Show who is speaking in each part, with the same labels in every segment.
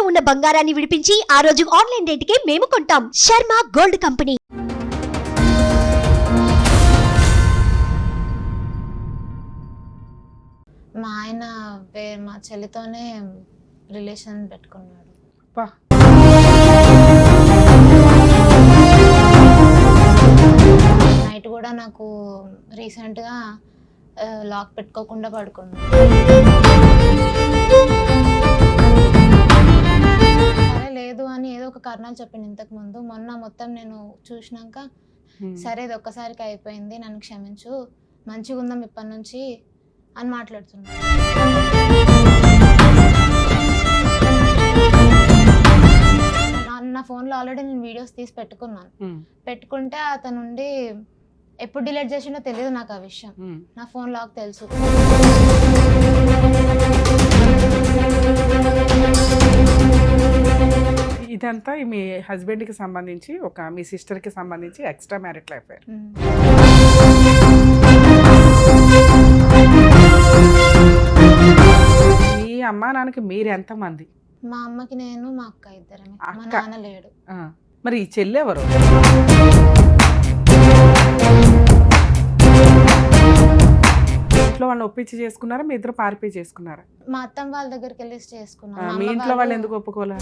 Speaker 1: ఇంట్లో ఉన్న బంగారాన్ని విడిపించి ఆ రోజు ఆన్లైన్ రేటుకే మేము కొంటాం. Sharma gold company.
Speaker 2: మా ఆయన మా చెల్లితోనే రిలేషన్ పెట్టుకున్నాడు. నైట్ కూడా నాకు రీసెంట్గా లాక్ పెట్టుకోకుండా పడుకున్నాడు. సరే లేదు అని ఏదో ఒక కారణాలు చెప్పింది ఇంతకు ముందు. మొన్న మొత్తం నేను చూసినాక సరే ఇది ఒక్కసారికి అయిపోయింది, నన్ను క్షమించు, మంచిగా ఉందాం ఇప్పటి నుంచి అని మాట్లాడుతున్నాడు. నా ఫోన్లో ఆల్రెడీ నేను వీడియోస్ తీసి పెట్టుకున్నాను. పెట్టుకుంటే అతనుండి ఎప్పుడు డిలీట్ చేసిండో తెలియదు నాకు ఆ విషయం. నా ఫోన్ లాక్ తెలుసు.
Speaker 3: ఇదంతా మీ హస్బెండ్కి సంబంధించి మీ సిస్టర్కి సంబంధించి ఎక్స్ట్రా మ్యారిటల్ అఫైర్. మీ అమ్మా నాన్నకి మీరు ఎంతమంది?
Speaker 2: మా అమ్మకి నేను, మా అక్క ఇద్దరమే. మా నాన్న లేడు.
Speaker 3: మరి ఈ చెల్లి ఎవరు? ఇంట్లో వాళ్ళని ఒప్పించి చేసుకున్నారా, మీ ఇద్దరు పారిపోయి చేసుకున్నారా?
Speaker 2: మా అత్తమ్మ వాళ్ళ దగ్గరికి వెళ్ళి చేసుకున్నాం.
Speaker 3: మీ ఇంట్లో వాళ్ళు ఎందుకు ఒప్పుకోలే?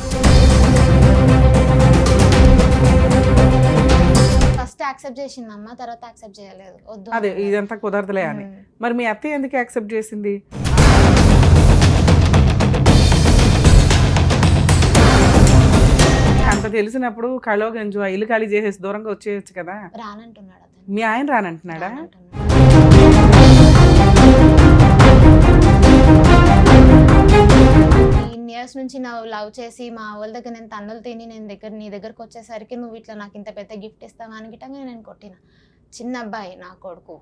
Speaker 2: ఫస్ట్ యాక్సెప్ట్ చేసిందమ్మ, తర్వాత యాక్సెప్ట్ చేయలేదు. వద్దు
Speaker 3: అదే ఇదంతా కుదరదులే అని. మరి మీ అత్తయ్య ఎందుకు యాక్సెప్ట్ చేసింది? అంత తెలిసినప్పుడు కలో గంజు ఇల్లు ఖాళీ చేసేసి దూరంగా వచ్చేయచ్చు కదా.
Speaker 2: రానంటున్నాడు అతను.
Speaker 3: మీ ఆయన రానంటున్నాడా?
Speaker 2: ఇయర్స్ నుంచి నువ్వు లవ్ చేసి మా వాళ్ళ దగ్గర నేను తన్నులు తిని నీ దగ్గరకు వచ్చేసరికి నువ్వు ఇట్లా నాకు ఇంత పెద్ద గిఫ్ట్ ఇస్తావా అని గిట్టంగా నేను కొట్టిన. చిన్న అబ్బాయి నా కొడుకు.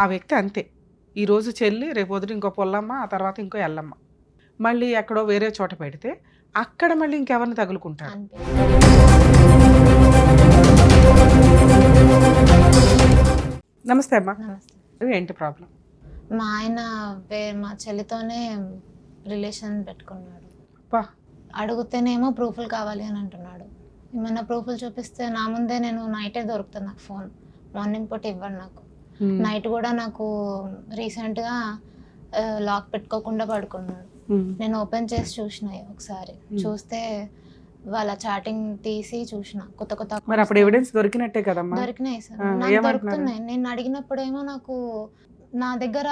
Speaker 3: ఆ వ్యక్తి అంతే. ఈరోజు చెల్లి, రేపు వదిలి ఇంకో పొల్లమ్మ, ఆ తర్వాత ఇంకో ఎల్లమ్మ. మళ్ళీ ఎక్కడో వేరే చోట పెడితే అక్కడ మళ్ళీ ఇంకెవరిని తగులుకుంటారు. నమస్తే అమ్మా. ఏంటి ప్రాబ్లం?
Speaker 2: మా ఆయన మా చెల్లితోనే రిలేషన్ పెట్టుకున్నాడు. అడుగుతేనేమో ప్రూఫ్లు కావాలి అని అంటున్నాడు. ఏమన్నా ప్రూఫ్లు చూపిస్తే నా ముందే నేను నైటే దొరుకుతుంది నాకు ఫోన్. మార్నింగ్ పూట ఇవ్వడు నాకు. నైట్ కూడా నాకు రీసెంట్గా లాక్ పెట్టుకోకుండా పడుకున్నాడు. నేను ఓపెన్ చేసి చూసిన ఒకసారి. చూస్తే వాళ్ళ చాటింగ్ తీసి చూసిన కొత్త కొత్త.
Speaker 3: మరి అప్పుడు ఎవిడెన్స్ దొరికినట్టే కదమ్మా?
Speaker 2: దొరికినాయి సార్, నాకు దొరుకుతున్నాయి. నేను అడిగినప్పుడేమో నాకు నా దగ్గర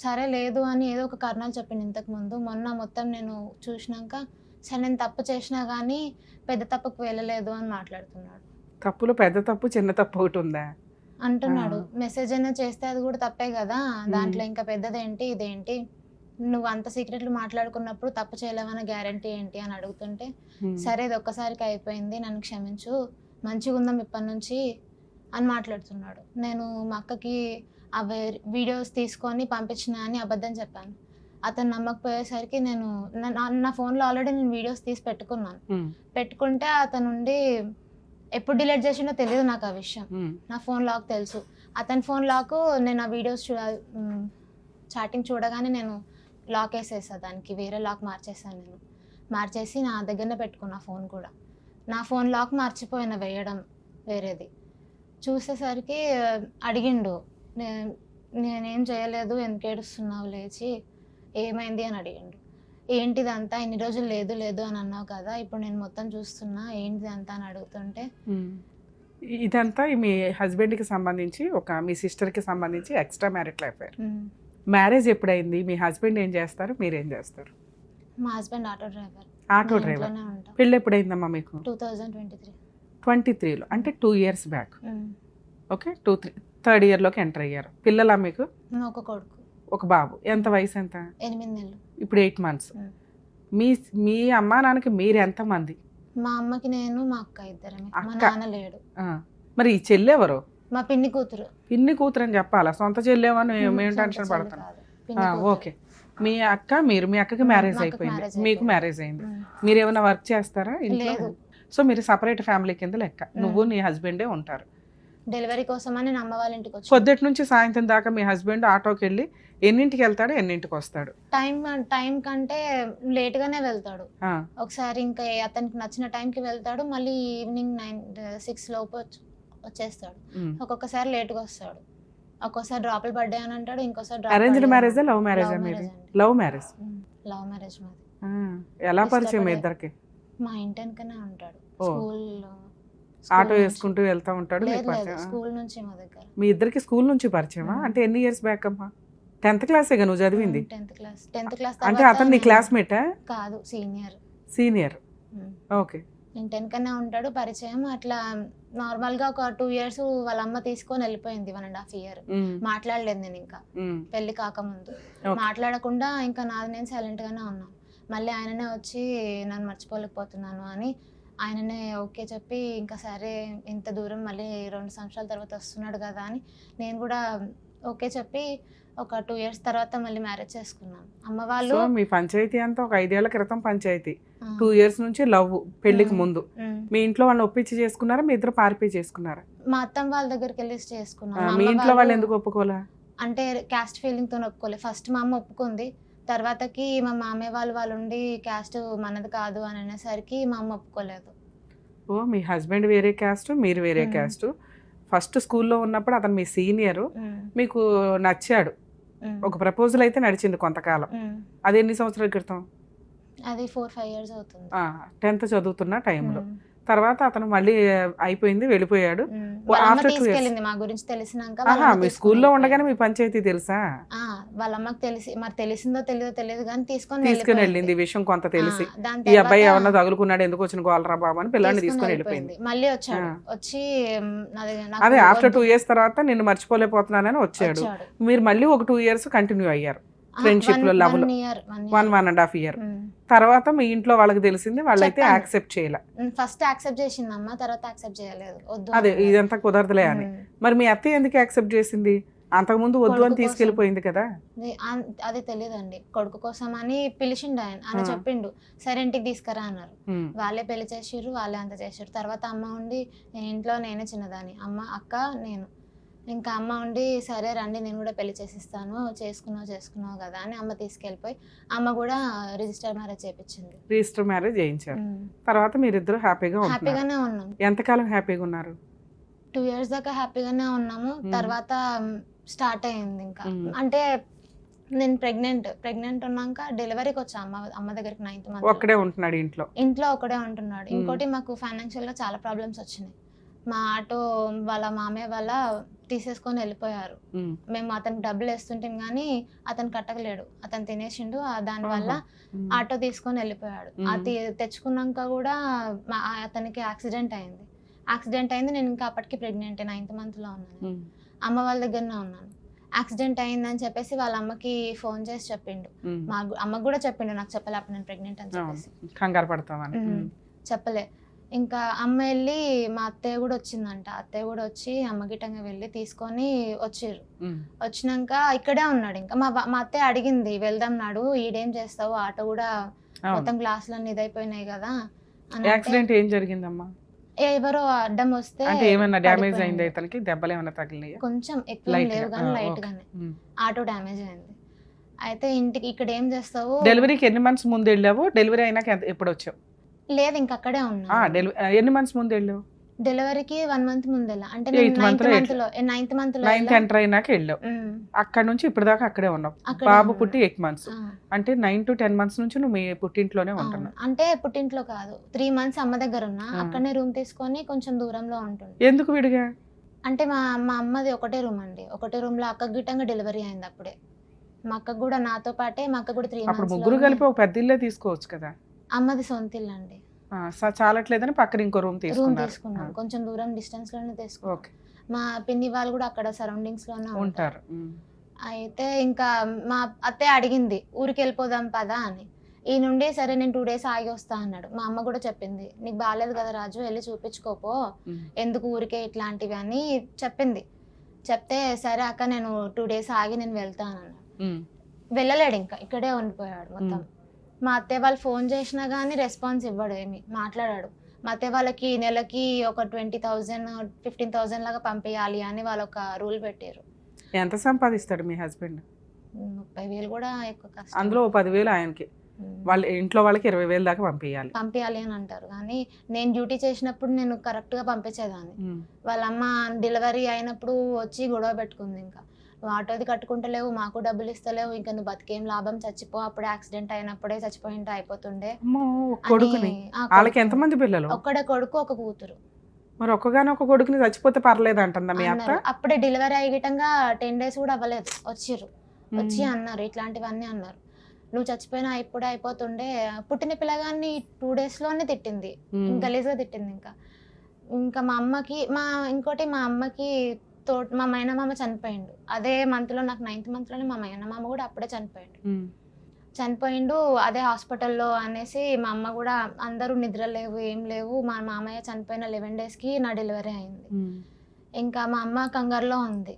Speaker 2: సరే లేదు అని ఏదో ఒక కారణాలు చెప్పింది ఇంతకు ముందు. మొన్న మొత్తం నేను చూసినాక సరే నేను తప్పు చేసినా కానీ పెద్ద తప్పుకు వెళ్ళలేదు అని మాట్లాడుతున్నాడు.
Speaker 3: తప్పులు పెద్ద తప్పు చిన్న తప్పు ఒకటి ఉందా
Speaker 2: అంటున్నాడు. మెసేజ్ అయినా చేస్తే అది కూడా తప్పే కదా, దాంట్లో ఇంకా పెద్దదేంటి ఇదేంటి, నువ్వు అంత సీక్రెట్లు మాట్లాడుకున్నప్పుడు తప్పు చేయలేమన్న గ్యారంటీ ఏంటి అని అడుగుతుంటే సరే ఇది ఒక్కసారికి అయిపోయింది, నన్ను క్షమించు, మంచిగా ఉందాం ఇప్పటి నుంచి అని మాట్లాడుతున్నాడు. నేను మా అక్కకి ఆ వీడియోస్ తీసుకొని పంపించిన అని అబద్ధం చెప్పాను. అతను నమ్మకపోయేసరికి నేను నా ఫోన్లో ఆల్రెడీ నేను వీడియోస్ తీసి పెట్టుకున్నాను. పెట్టుకుంటే అతనుండి ఎప్పుడు డిలీట్ చేసిండో తెలియదు నాకు ఆ విషయం. నా ఫోన్ లాక్ తెలుసు. అతని ఫోన్ లాక్ నేను ఆ వీడియోస్ చాటింగ్ చూడగానే నేను లాక్ వేసేసా, దానికి వేరే లాక్ మార్చేసాను. నేను మార్చేసి నా దగ్గరనే పెట్టుకున్నా ఫోన్ కూడా. నా ఫోన్ లాక్ మర్చిపోయిన వేయడం వేరేది. చూసేసరికి అడిగిండు, నేనేం చేయలేదు, ఎందుకు ఏడుస్తున్నావు, లేచి ఏమైంది అని అడిగిండు. ఏంటిదంతా, ఇన్ని రోజులు లేదు లేదు అని అన్నావు కదా, ఇప్పుడు నేను మొత్తం చూస్తున్నా, ఏంటిది అంతా అని అడుగుతుంటే.
Speaker 3: ఇదంతా మీ హస్బెండ్కి సంబంధించి మీ సిస్టర్కి సంబంధించి ఎక్స్ట్రా మ్యారిటల్ అఫైర్. మ్యారేజ్ ఎప్పుడైంది? మీ హస్బెండ్ ఏం చేస్తారు, మీరేం చేస్తారు?
Speaker 2: మా husband auto driver.
Speaker 3: Auto driver. పెళ్ళి ఎప్పుడైందమ్మా మీకు?
Speaker 2: 2023.
Speaker 3: 23లో అంటే 2 years బ్యాక్. ఓకే, 3rd yearలోకి ఎంటర్ అయ్యారు. పిల్లలా మీకు?
Speaker 2: ఒక కొడుకు,
Speaker 3: ఒక బాబు. ఎంత వయసు? ఎంత?
Speaker 2: 8 నెలలు.
Speaker 3: ఇప్పుడు 8 months. మీ అమ్మా నాన్నకి మీరు ఎంతమంది?
Speaker 2: మా అమ్మకి నేను, మా అక్క ఇద్దరమే. మా నాన్న లేడు.
Speaker 3: మరి ఈ చెల్లి ఎవరు?
Speaker 2: మా పిన్ని కూతురు.
Speaker 3: పిన్ని కూతురు అని చెప్పాలా, సొంత చెల్లేమని మేము
Speaker 2: సొంత
Speaker 3: టెన్షన్
Speaker 2: చెల్లి
Speaker 3: పడుతున్నాం.
Speaker 2: కాదు, పిన్ని కూతురు.
Speaker 3: ఓకే, మీ అక్క మీరు, మీ అక్కకి మ్యారేజ్
Speaker 2: మా అక్కకి
Speaker 3: అయిపోయింది,
Speaker 2: marriage
Speaker 3: మీకు
Speaker 2: అయిపోయింది.
Speaker 3: మ్యారేజ్ అయింది.
Speaker 2: ఉమ్.
Speaker 3: మీరు ఏమైనా వర్క్ చేస్తారా ఇంట్లో?
Speaker 2: లేదు.
Speaker 3: సో మీరు సపరేట్ ఫ్యామిలీ కింద లెక్క, నువ్వు నీ హస్బెండే ఉంటారు.
Speaker 2: డెలివరీ కోసం అని నా అమ్మ వాళ్ళ ఇంటికి వచ్చి
Speaker 3: పొద్దుటి నుంచి సాయంత్రం దాకా మీ హస్బెండ్ ఆటోకి వెళ్ళి ఎన్నింటికి వెళ్తాడు, ఎన్నింటికి వస్తాడు?
Speaker 2: టైం కంటే లేట్ గానే వెళ్తాడు.
Speaker 3: ఆ,
Speaker 2: ఒకసారి ఇంకా అతనికి నచ్చిన టైంకి వెళ్తాడు, మళ్ళీ ఈవినింగ్ 6 లోపు వచ్చేస్తాడు.
Speaker 3: ఉమ్.
Speaker 2: ఒక్కొక్కసారి లేట్గా వస్తాడు, ఒక్కోసారి డ్రాపులు బర్త్డే అని అంటాడు, ఇంకోసారి
Speaker 3: అరేంజ్డ్ మ్యారేజా, లవ్ మ్యారేజా
Speaker 2: Love
Speaker 3: మీది?
Speaker 2: marriage అండి.
Speaker 3: Love marriage.
Speaker 2: లవ్ మ్యారేజ్ మాది.
Speaker 3: ఎలా పరిచయం మీ
Speaker 2: ఇష్టపడే-
Speaker 3: ఇద్దరికి?
Speaker 2: మా ఇంటి వెనకనే ఉంటాడు.
Speaker 3: ఓ.
Speaker 2: స్కూల్
Speaker 3: ఆటో వేసుకుంటూ వెళ్తా ఉంటాడు, మీకు
Speaker 2: లేదు లేదు,
Speaker 3: పరిచయం?
Speaker 2: స్కూల్ నుంచి మా దగ్గర.
Speaker 3: మీ ఇద్దరికి స్కూల్ నుంచి పరిచయమా? అంటే ఎన్ని ఇయర్స్ బ్యాక్ అమ్మా? 10th క్లాసేగా నువ్వు చదివింది?
Speaker 2: 10th క్లాస్
Speaker 3: అంటే అతను నీ క్లాస్మేటా?
Speaker 2: కాదు, సీనియర్.
Speaker 3: సీనియర్. ఓకే.
Speaker 2: ఇంటి వెనకనే ఉంటాడు, పరిచయం. అట్లా నార్మల్ గా ఒక 2 years వాళ్ళ అమ్మ తీసుకొని వెళ్ళిపోయింది, 1.5 year. మాట్లాడలేదు నేను ఇంకా పెళ్లి కాకముందు.
Speaker 3: Okay.
Speaker 2: మాట్లాడకుండా ఇంకా నాది నేను సైలెంట్ గానే ఉన్నాను. మళ్ళీ ఆయననే వచ్చి నన్ను మర్చిపోలేకపోతున్నాను అని ఆయననే ఓకే చెప్పి, ఇంకా సరే ఇంత దూరం మళ్ళీ 2 సంవత్సరాల తర్వాత వస్తున్నాడు కదా అని నేను కూడా ఓకే చెప్పి ఒక 2 years తర్వాత మళ్ళీ మ్యారేజ్ చేసుకున్నాం. అమ్మ వాళ్ళు
Speaker 3: సో మీ పంచాయతీ అంతా ఒక 5 ఏళ్ల క్రితం పంచాయతీ. 2 years నుంచి లవ్, పెళ్లికి ముందు. మీ ఇంట్లో వాళ్ళని ఒప్పించి చేసుకున్నారా, మీ ఇద్దరు పారిపోయి చేసుకున్నారా?
Speaker 2: మా అత్తమ్మ వాళ్ళ దగ్గరికి వెళ్ళి చేసుకున్నాం.
Speaker 3: ఆ,
Speaker 2: మా
Speaker 3: మీ
Speaker 2: అమ్మ
Speaker 3: ఇంట్లో వాళ్ళు
Speaker 2: వాళ్ళు
Speaker 3: ఎందుకు ఒప్పుకోలే?
Speaker 2: అంటే క్యాస్ట్ ఫీలింగ్ తో ఒప్పుకోలేదు. ఫస్ట్ మా అమ్మ ఒప్పుకుంది, తర్వాతకి మా మామయ్య వాళ్ళు ఉండి క్యాస్ట్ మనది కాదు అని అనేసరికి మా అమ్మ ఒప్పుకోలేదు.
Speaker 3: ఓ, మీ హస్బెండ్ వేరే క్యాస్ట్, మీరు వేరే క్యాస్ట్. ఫస్ట్ స్కూల్లో ఉన్నప్పుడు అతను మీ సీనియర్, మీకు నచ్చాడు. ఒక ప్రపోజల్ అయితే నడిచింది కొంతకాలం. అది ఎన్ని సంవత్సరాల క్రితం?
Speaker 2: అది 4-5 years అవుతుంది.
Speaker 3: 10th చదువుతున్న టైంలో. తర్వాత అతను మళ్ళీ అయిపోయింది, వెళ్ళిపోయాడు.
Speaker 2: వాళ్ళ అమ్మ
Speaker 3: after 2 years.
Speaker 2: తీసుకెళ్ళింది మా గురించి తెలిసినాక. వాళ్ళ
Speaker 3: ఆహా,
Speaker 2: అమ్మ
Speaker 3: మీ
Speaker 2: తీసుకొని
Speaker 3: స్కూల్లో
Speaker 2: వెళ్ళిపోయింది.
Speaker 3: ఉండగానే మీ పంచాయతీ తెలుసా?
Speaker 2: వాళ్ళ అమ్మకి తెలిసి, మరి తెలిసిందో తెలియదు కానీ తీసుకొని
Speaker 3: తీసుకుని
Speaker 2: వెళ్ళిపోయింది.
Speaker 3: వెళ్ళింది, ఈ విషయం కొంత తెలిసి.
Speaker 2: దాని
Speaker 3: ఈ అబ్బాయి
Speaker 2: తర్వాత
Speaker 3: ఏమన్నా తగులుకున్నాడు, ఎందుకు వచ్చిన గోలరా బాబు అని పిల్లాన్ని తీసుకొని వెళ్ళిపోయింది.
Speaker 2: మళ్ళీ వచ్చాడు, వచ్చి నాకు
Speaker 3: అదే ఆఫ్టర్
Speaker 2: వద్దు
Speaker 3: 2 years తర్వాత నిన్ను మర్చిపోలేకపోతున్నానని వచ్చాడు. మీరు మళ్ళీ ఒక 2 years కంటిన్యూ అయ్యారు ఫ్రెండ్షిప్ లో, లవ్ లో. 1.5 year. తర్వాత మీ ఇంట్లో వాళ్ళకి తెలిసింది, వాళ్ళైతే
Speaker 2: చెప్పాను.
Speaker 3: యాక్సెప్ట్ చేయలే.
Speaker 2: ఫస్ట్ యాక్సెప్ట్ చేసింది అమ్మ, తర్వాత యాక్సెప్ట్ చేయలేదు, వద్దు
Speaker 3: అదే
Speaker 2: అన్నది.
Speaker 3: ఇదంతా కుదరదులే అని. మరి మీ అత్తయ్య ఎందుకు యాక్సెప్ట్ చేసింది? అంతకుముందు వద్దు అని
Speaker 2: కొడుకు కోసం.
Speaker 3: తీసుకెళ్లిపోయింది కదా.
Speaker 2: అది తెలియదండి. కొడుకు కోసం అని పిలిచిండు ఆయన చెప్పిండు, సరే ఇంటికి తీసుకురా అన్నారు.
Speaker 3: ఉమ్,
Speaker 2: వాళ్ళే పెళ్లి చేసిర్రు, వాళ్ళే అంత చేసిర్రు. తర్వాత అమ్మ ఉండి, నేను ఇంట్లో నేనే చిన్నదాన్ని, అమ్మ అక్క నేను. ఇంకా అమ్మ ఉండి సరే రండి నేను కూడా పెళ్లి చేసిస్తాను, చేసుకున్నావు కదా అని అమ్మ తీసుకెళ్ళిపోయి అమ్మ కూడా రిజిస్టర్ మ్యారేజ్ చేయించింది.
Speaker 3: రిజిస్టర్ మ్యారేజ్ చేయించారు. తర్వాత మీరిద్దరు హ్యాపీగా ఉంటున్నారు.
Speaker 2: హ్యాపీగానే ఉన్నాం.
Speaker 3: ఎంతకాలం హ్యాపీగా ఉన్నారు?
Speaker 2: 2 years దాకా హ్యాపీగానే ఉన్నాము. తర్వాత స్టార్ట్ అయింది ఇంకా. అంటే నేను ప్రెగ్నెంట్ ఉన్నాక డెలివరీకి వచ్చా అమ్మ దగ్గరికి 9th month.
Speaker 3: ఒక్కడే ఉంటున్నాడు
Speaker 2: ఇంట్లో ఒకడే ఉంటున్నాడు. ఇంకోటి మాకు ఫైనాన్షియల్ గా చాలా ప్రాబ్లమ్స్ వచ్చినాయి. మా ఆటో వాళ్ళ మామయ్య వాళ్ళ తీసేసుకొని వెళ్ళిపోయారు. మేము అతనికి డబ్బులు వేస్తుంటాం కానీ అతను కట్టగలేడు, అతను తినేసిండు. దానివల్ల ఆటో తీసుకొని వెళ్ళిపోయాడు. అది తెచ్చుకున్నాక కూడా అతనికి యాక్సిడెంట్ అయింది. నేను ఇంకా అప్పటికి ప్రెగ్నెంట్ 9th month లో ఉన్నాను. అమ్మ వాళ్ళ దగ్గరనే ఉన్నాను. యాక్సిడెంట్ అయిందని చెప్పేసి వాళ్ళ అమ్మకి ఫోన్ చేసి చెప్పిండు. అమ్మకు కూడా చెప్పిండు, నాకు చెప్పలే అప్పుడు నేను ప్రెగ్నెంట్ అని చెప్పేసి.
Speaker 3: కంగారు పడతామని
Speaker 2: చెప్పలే. ఇంకా అమ్మ వెళ్ళి మా అత్తయ్య కూడా వచ్చిందంట. అత్తయ్య కూడా వచ్చి అమ్మ గిట్టంగా వెళ్ళి తీసుకొని వచ్చిర్రు. వచ్చినాక ఇక్కడే ఉన్నాడు. ఇంకా మా అత్తయ్య అడిగింది, వెళ్దాం నాడు, ఈడేం చేస్తావు, ఆటో కూడా మొత్తం గ్లాసులన్నీ ఇదైపోయినాయి కదా అని.
Speaker 3: యాక్సిడెంట్ ఏం జరిగిందమ్మా?
Speaker 2: ఎవరో అడ్డం వస్తే
Speaker 3: అంటే ఏమైనా డ్యామేజ్ అయింది, ఇతనికి దెబ్బలు ఏమైనా తగిలినాయా?
Speaker 2: కొంచెం ఎక్కువ లేవు కానీ లైట్ గానే ఆటో డ్యామేజ్ అయింది. అయితే ఇంటికి ఇక్కడ ఏం చేస్తావు?
Speaker 3: డెలివరీకి ఎన్ని మంత్స్ ముందు వెళ్ళావు? డెలివరీ అయినాక ఎప్పుడు వచ్చావు?
Speaker 2: లేదు, ఇంక అక్కడే ఉన్నా.
Speaker 3: ఎన్ని మంత్స్ ముందు వెళ్ళావు?
Speaker 2: డెలివరీకి 1 month ముందెలా, అంటే
Speaker 3: 9th month లో
Speaker 2: 9th
Speaker 3: ఎంటర్ అయినాక వెళ్ళావు. అక్కడ నుంచి ఇప్పుడు దాకా అక్కడే ఉన్నావు. బాబు పుట్టి 8 months, అంటే 9 to 10 months నుంచి నువ్వు మీ పుట్టింట్లోనే ఉంటున్నావు.
Speaker 2: అంటే పుట్టింట్లో కాదు, 3 months అమ్మ దగ్గర ఉన్నా. అక్కడనే రూమ్ తీసుకొని కొంచెం దూరంలో ఉంటుంది.
Speaker 3: ఎందుకు విడిగా?
Speaker 2: అంటే మా అమ్మది ఒకటే రూమ్ అండి. ఒకటే రూమ్ లో అక్క గిట్టంగా డెలివరీ అయింది అప్పుడే. మా అక్క కూడా నాతో పాటే, మా అక్క కూడా 3
Speaker 3: అప్పుడు
Speaker 2: months
Speaker 3: ముగ్గురు కలిపి ఒక పెద్ద ఇల్లే తీసుకోవచ్చు కదా.
Speaker 2: అమ్మది సొంత ఇల్లు అండి.
Speaker 3: చాలట్లేదని పక్కన ఇంకో రూమ్
Speaker 2: తీసుకున్నాం, కొంచెం దూరం డిస్టెన్స్ లోనే తీసుకున్నాం.
Speaker 3: ఓకే.
Speaker 2: మా పిన్ని వాళ్ళు కూడా అక్కడ సరౌండింగ్స్ లోనే
Speaker 3: ఉంటారు.
Speaker 2: అయితే ఇంకా మా అత్తయ్య అడిగింది, ఊరికి వెళ్ళిపోదాం పదా అని. ఈ నుండి సరే నేను 2 days ఆగి వస్తా అన్నాడు. మా అమ్మ కూడా చెప్పింది, నీకు బాగాలేదు కదా రాజు, వెళ్ళి చూపించుకోపో, ఎందుకు ఊరికే ఇట్లాంటివి అని చెప్పింది. చెప్తే సరే అక్క నేను 2 days ఆగి నేను వెళ్తాను అన్నాడు. వెళ్ళలేడు, ఇంకా ఇక్కడే ఉండిపోయాడు మొత్తం. మా అత్తయ్య వాళ్ళు ఫోన్ చేసినా కానీ రెస్పాన్స్ ఇవ్వడు, ఏమి మాట్లాడాడు. మా అత్తయ్య వాళ్ళకి నెలకి ఒక 20,000 15,000 లాగా పంపించాలి అని వాళ్ళు ఒక రూల్ పెట్టారు.
Speaker 3: ఎంత సంపాదిస్తాడు మీ హస్బెండ్?
Speaker 2: 30,000 కూడా ఎక్కువ కష్టం.
Speaker 3: అందులో 10,000 ఆయనకి, వాళ్ళ ఇంట్లో వాళ్ళకి 20,000 దాకా
Speaker 2: పంపించాలి అని అంటారు. కానీ నేను డ్యూటీ చేసినప్పుడు నేను కరెక్ట్ గా పంపించేదాన్ని. వాళ్ళ అమ్మ డెలివరీ అయినప్పుడు వచ్చి గొడవ పెట్టుకుంది, ఇంకా నువ్వు ఆటోది కట్టుకుంటలేవు, మాకు డబ్బులు ఇస్తలేవు, ఇంకా నువ్వు బతికేం లాభం, చచ్చిపో, అప్పుడే యాక్సిడెంట్ అయినప్పుడే చచ్చిపోయింటే అయిపోతుండే.
Speaker 3: వాళ్ళకి ఎంతమంది పిల్లలు?
Speaker 2: ఒక్కడే కొడుకు, ఒక కూతురు.
Speaker 3: మరి ఒక్కగానొక్క కొడుకుని చచ్చిపోతే పర్లేదు అంటుందా మీ అత్త?
Speaker 2: అప్పుడే డెలివరీ అయ్యేటంగా 10 days కూడా అవ్వలేదు, వచ్చి అన్నారు ఇట్లాంటివన్నీ అన్నారు. నువ్వు చచ్చిపోయినా ఇప్పుడే అయిపోతుండే. పుట్టిన పిల్లగాన్ని 2 days లోనే తిట్టింది, గలీజ్గా తిట్టింది. ఇంకా మా అమ్మకి మా అమ్మకి మా మైనమామ చనిపోయిండు అదే మంత్ లో. నాకు 9th month లోనే మా మైనమామ కూడా అప్పుడే చనిపోయిండు అదే హాస్పిటల్లో అనేసి. మా అమ్మ కూడా అందరూ నిద్ర లేవు, ఏం లేవు. మా మామయ్య చనిపోయిన 11 days కి నా డెలివరీ అయింది. ఇంకా మా అమ్మ కంగారులో ఉంది.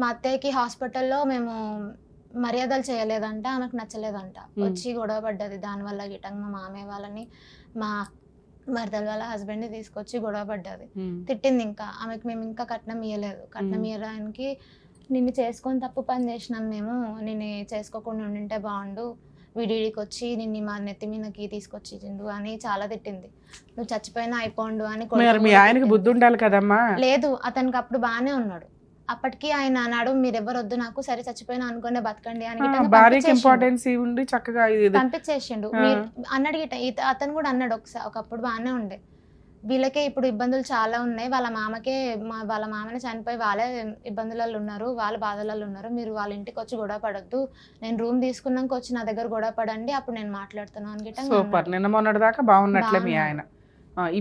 Speaker 2: మా అత్తయ్యకి హాస్పిటల్లో మేము మర్యాదలు చేయలేదంట, ఆమెకు నచ్చలేదంట, వచ్చి గొడవ పడ్డది. దానివల్ల గిటంగా మా మామయ్య వాళ్ళని, మా మరదల వాళ్ళ హస్బెండ్ని తీసుకొచ్చి గొడవ పడ్డది, తిట్టింది. ఇంకా ఆమెకు మేము ఇంకా కట్నం ఇవ్వలేదు. కట్నం ఇవ్వడానికి నిన్ను చేసుకొని తప్పు పని చేసినాం మేము, నిన్ను చేసుకోకుండా ఉండింటే బాగుండు, వీడికి వచ్చి నిన్ను మా నెత్తి మీదకి తీసుకొచ్చిండు అని చాలా తిట్టింది. నువ్వు చచ్చిపోయినా అయిపోండు అని.
Speaker 3: ఆయనకి బుద్ధి ఉండాలి కదమ్మా.
Speaker 2: లేదు, అతనికి అప్పుడు బాగానే ఉన్నాడు. అప్పటికి ఆయన అన్నాడు మీరెవరు వద్దు నాకు, సరే చచ్చిపోయినా అనుకునే బతకండి అని పంపించేసిండు. అన్నాడు గిట. అతను కూడా అన్నాడు ఒకప్పుడు బాగానే ఉండే, వీళ్ళకే ఇప్పుడు ఇబ్బందులు చాలా ఉన్నాయి, వాళ్ళ మామని చనిపోయి వాళ్ళే ఇబ్బందులలో ఉన్నారు, వాళ్ళ బాధలలో ఉన్నారు, మీరు వాళ్ళ ఇంటికి వచ్చి గొడవ పడొద్దు, నేను రూమ్ తీసుకున్నాక వచ్చి నా దగ్గర గొడవ పడండి, అప్పుడు నేను మాట్లాడుతాను అని గిట్ట.
Speaker 3: సూపర్. నిన్న మొన్నటి దాకా బాగున్నట్లే మీ ఆయన,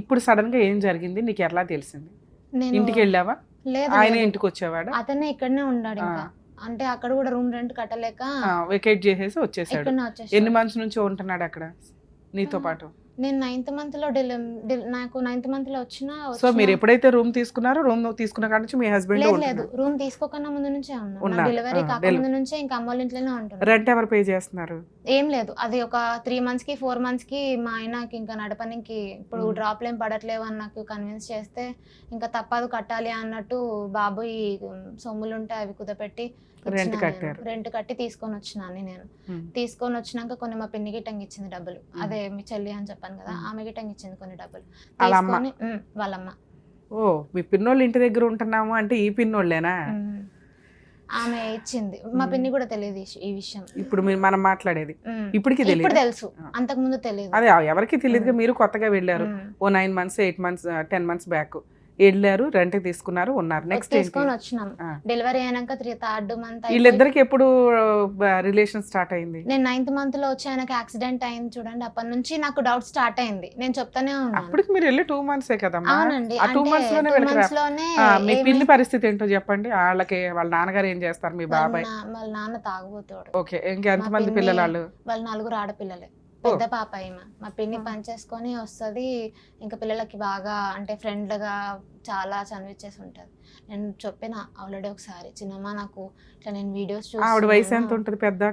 Speaker 3: ఇప్పుడు సడన్ గా ఏం జరిగింది నీకు ఎట్లా తెలిసింది? ఇంటికి వెళ్ళావా?
Speaker 2: లేదు,
Speaker 3: ఆయన ఇంటికి వచ్చేవాడు,
Speaker 2: అతనే ఇక్కడనే ఉన్నాడు. ఇంకా అంటే అక్కడ కూడా రూమ్ రెంట్ కట్టలేక
Speaker 3: వెకేట్ చేసేసి వచ్చేసాడు. ఎన్ని మంత్స్ నుంచి ఉంటున్నాడు అక్కడ నీతో పాటు?
Speaker 2: నేను 9th month లో నాకు 9th month లో వచ్చినా.
Speaker 3: సో మీరు ఎప్పుడైతే రూమ్ తీసుకున్నారో, రూమ్ తీసుకున్న కాడ నుంచి మీ హస్బెండ్?
Speaker 2: లేదు, రూమ్ తీసుకోకన్నా ముందు నుంచే ఉన్నా, డెలివరీ కాకముందు నుంచే ఇంకా అమ్మ వాళ్ళ ఇంట్లోనే ఉంటున్నా.
Speaker 3: రెంట్ ఎవరు పే చేస్తున్నారు?
Speaker 2: ఏం లేదు, అది ఒక 3 months కి 4 months కి మా ఆయనకి ఇంకా నడపనికి ఇప్పుడు డ్రాప్లు ఏం పడట్లేవు అని నాకు కన్విన్స్ చేస్తే ఇంకా తప్పదు కట్టాలి అన్నట్టు బాబు ఈ సొమ్ములు ఉంటే అవి కుదపెట్టి రెంట్ కట్టి తీసుకొని వచ్చినాను. నేను తీసుకొని వచ్చినాక కొన్ని మా పిన్ని గిట్టంగి ఇచ్చింది డబ్బులు, అదే మీ చెల్లి అని చెప్పాను కదా, ఆమె గిట్టంగి ఇచ్చింది కొన్ని డబ్బులు తీసుకొని. వాళ్ళమ్మ.
Speaker 3: ఓ, మీ పిన్నోళ్ళు ఇంటి దగ్గర ఉంటున్నాము అంటే ఈ పిన్నోళ్ళేనా?
Speaker 2: ఆమె ఇచ్చింది. మా పిన్ని కూడా తెలియదు ఈ విషయం.
Speaker 3: ఇప్పుడు మనం మాట్లాడేది ఇప్పటికి
Speaker 2: తెలుసు, అంతకు ముందు తెలియదు.
Speaker 3: అదే ఎవరికి తెలియదుగా, మీరు కొత్తగా వెళ్ళారు ఓ 9 months 8 months 10 months బ్యాక్ వెళ్ళారు, రెంట్ తీసుకున్నారు, ఉన్నారు. నెక్స్ట్
Speaker 2: తీసుకొని వచ్చినాం. డెలివరీ అయినాక 3rd month.
Speaker 3: వీళ్ళిద్దరికి ఎప్పుడు రిలేషన్ స్టార్ట్ అయింది?
Speaker 2: నేను 9th month లో వచ్చి ఆయనకి యాక్సిడెంట్ అయింది చూడండి, అప్పటి నుంచి నాకు డౌట్ స్టార్ట్ అయింది. నేను చెప్తానే ఉన్నాను.
Speaker 3: అప్పటికి మీరు వెళ్ళి 2 months కదమ్మా?
Speaker 2: అవునండి,
Speaker 3: 2 months లోనే. మీ పిల్లి పరిస్థితి ఏంటో చెప్పండి. వాళ్ళకి వాళ్ళ నాన్నగారు ఏం చేస్తారు? మీ బాబాయ్?
Speaker 2: వాళ్ళ నాన్న తాగుబోతాడు.
Speaker 3: ఓకే, ఇంకెంతమంది పిల్లలు?
Speaker 2: వాళ్ళు 4 ఆడపిల్లలే. పెద్ద పాప ఈమె. మా పిన్ని పని చేసుకొని వస్తుంది, ఇంకా పిల్లలకి బాగా అంటే ఫ్రెండ్గా చాలా చనివిచ్చేసి ఉంటుంది. నేను చెప్పిన ఆల్రెడీ ఒకసారి, చిన్నమ్మ నాకు ఇట్లా నేను వీడియోస్ చూసి.
Speaker 3: ఆవిడ వయసు ఎంత ఉంటుంది? పెద్ద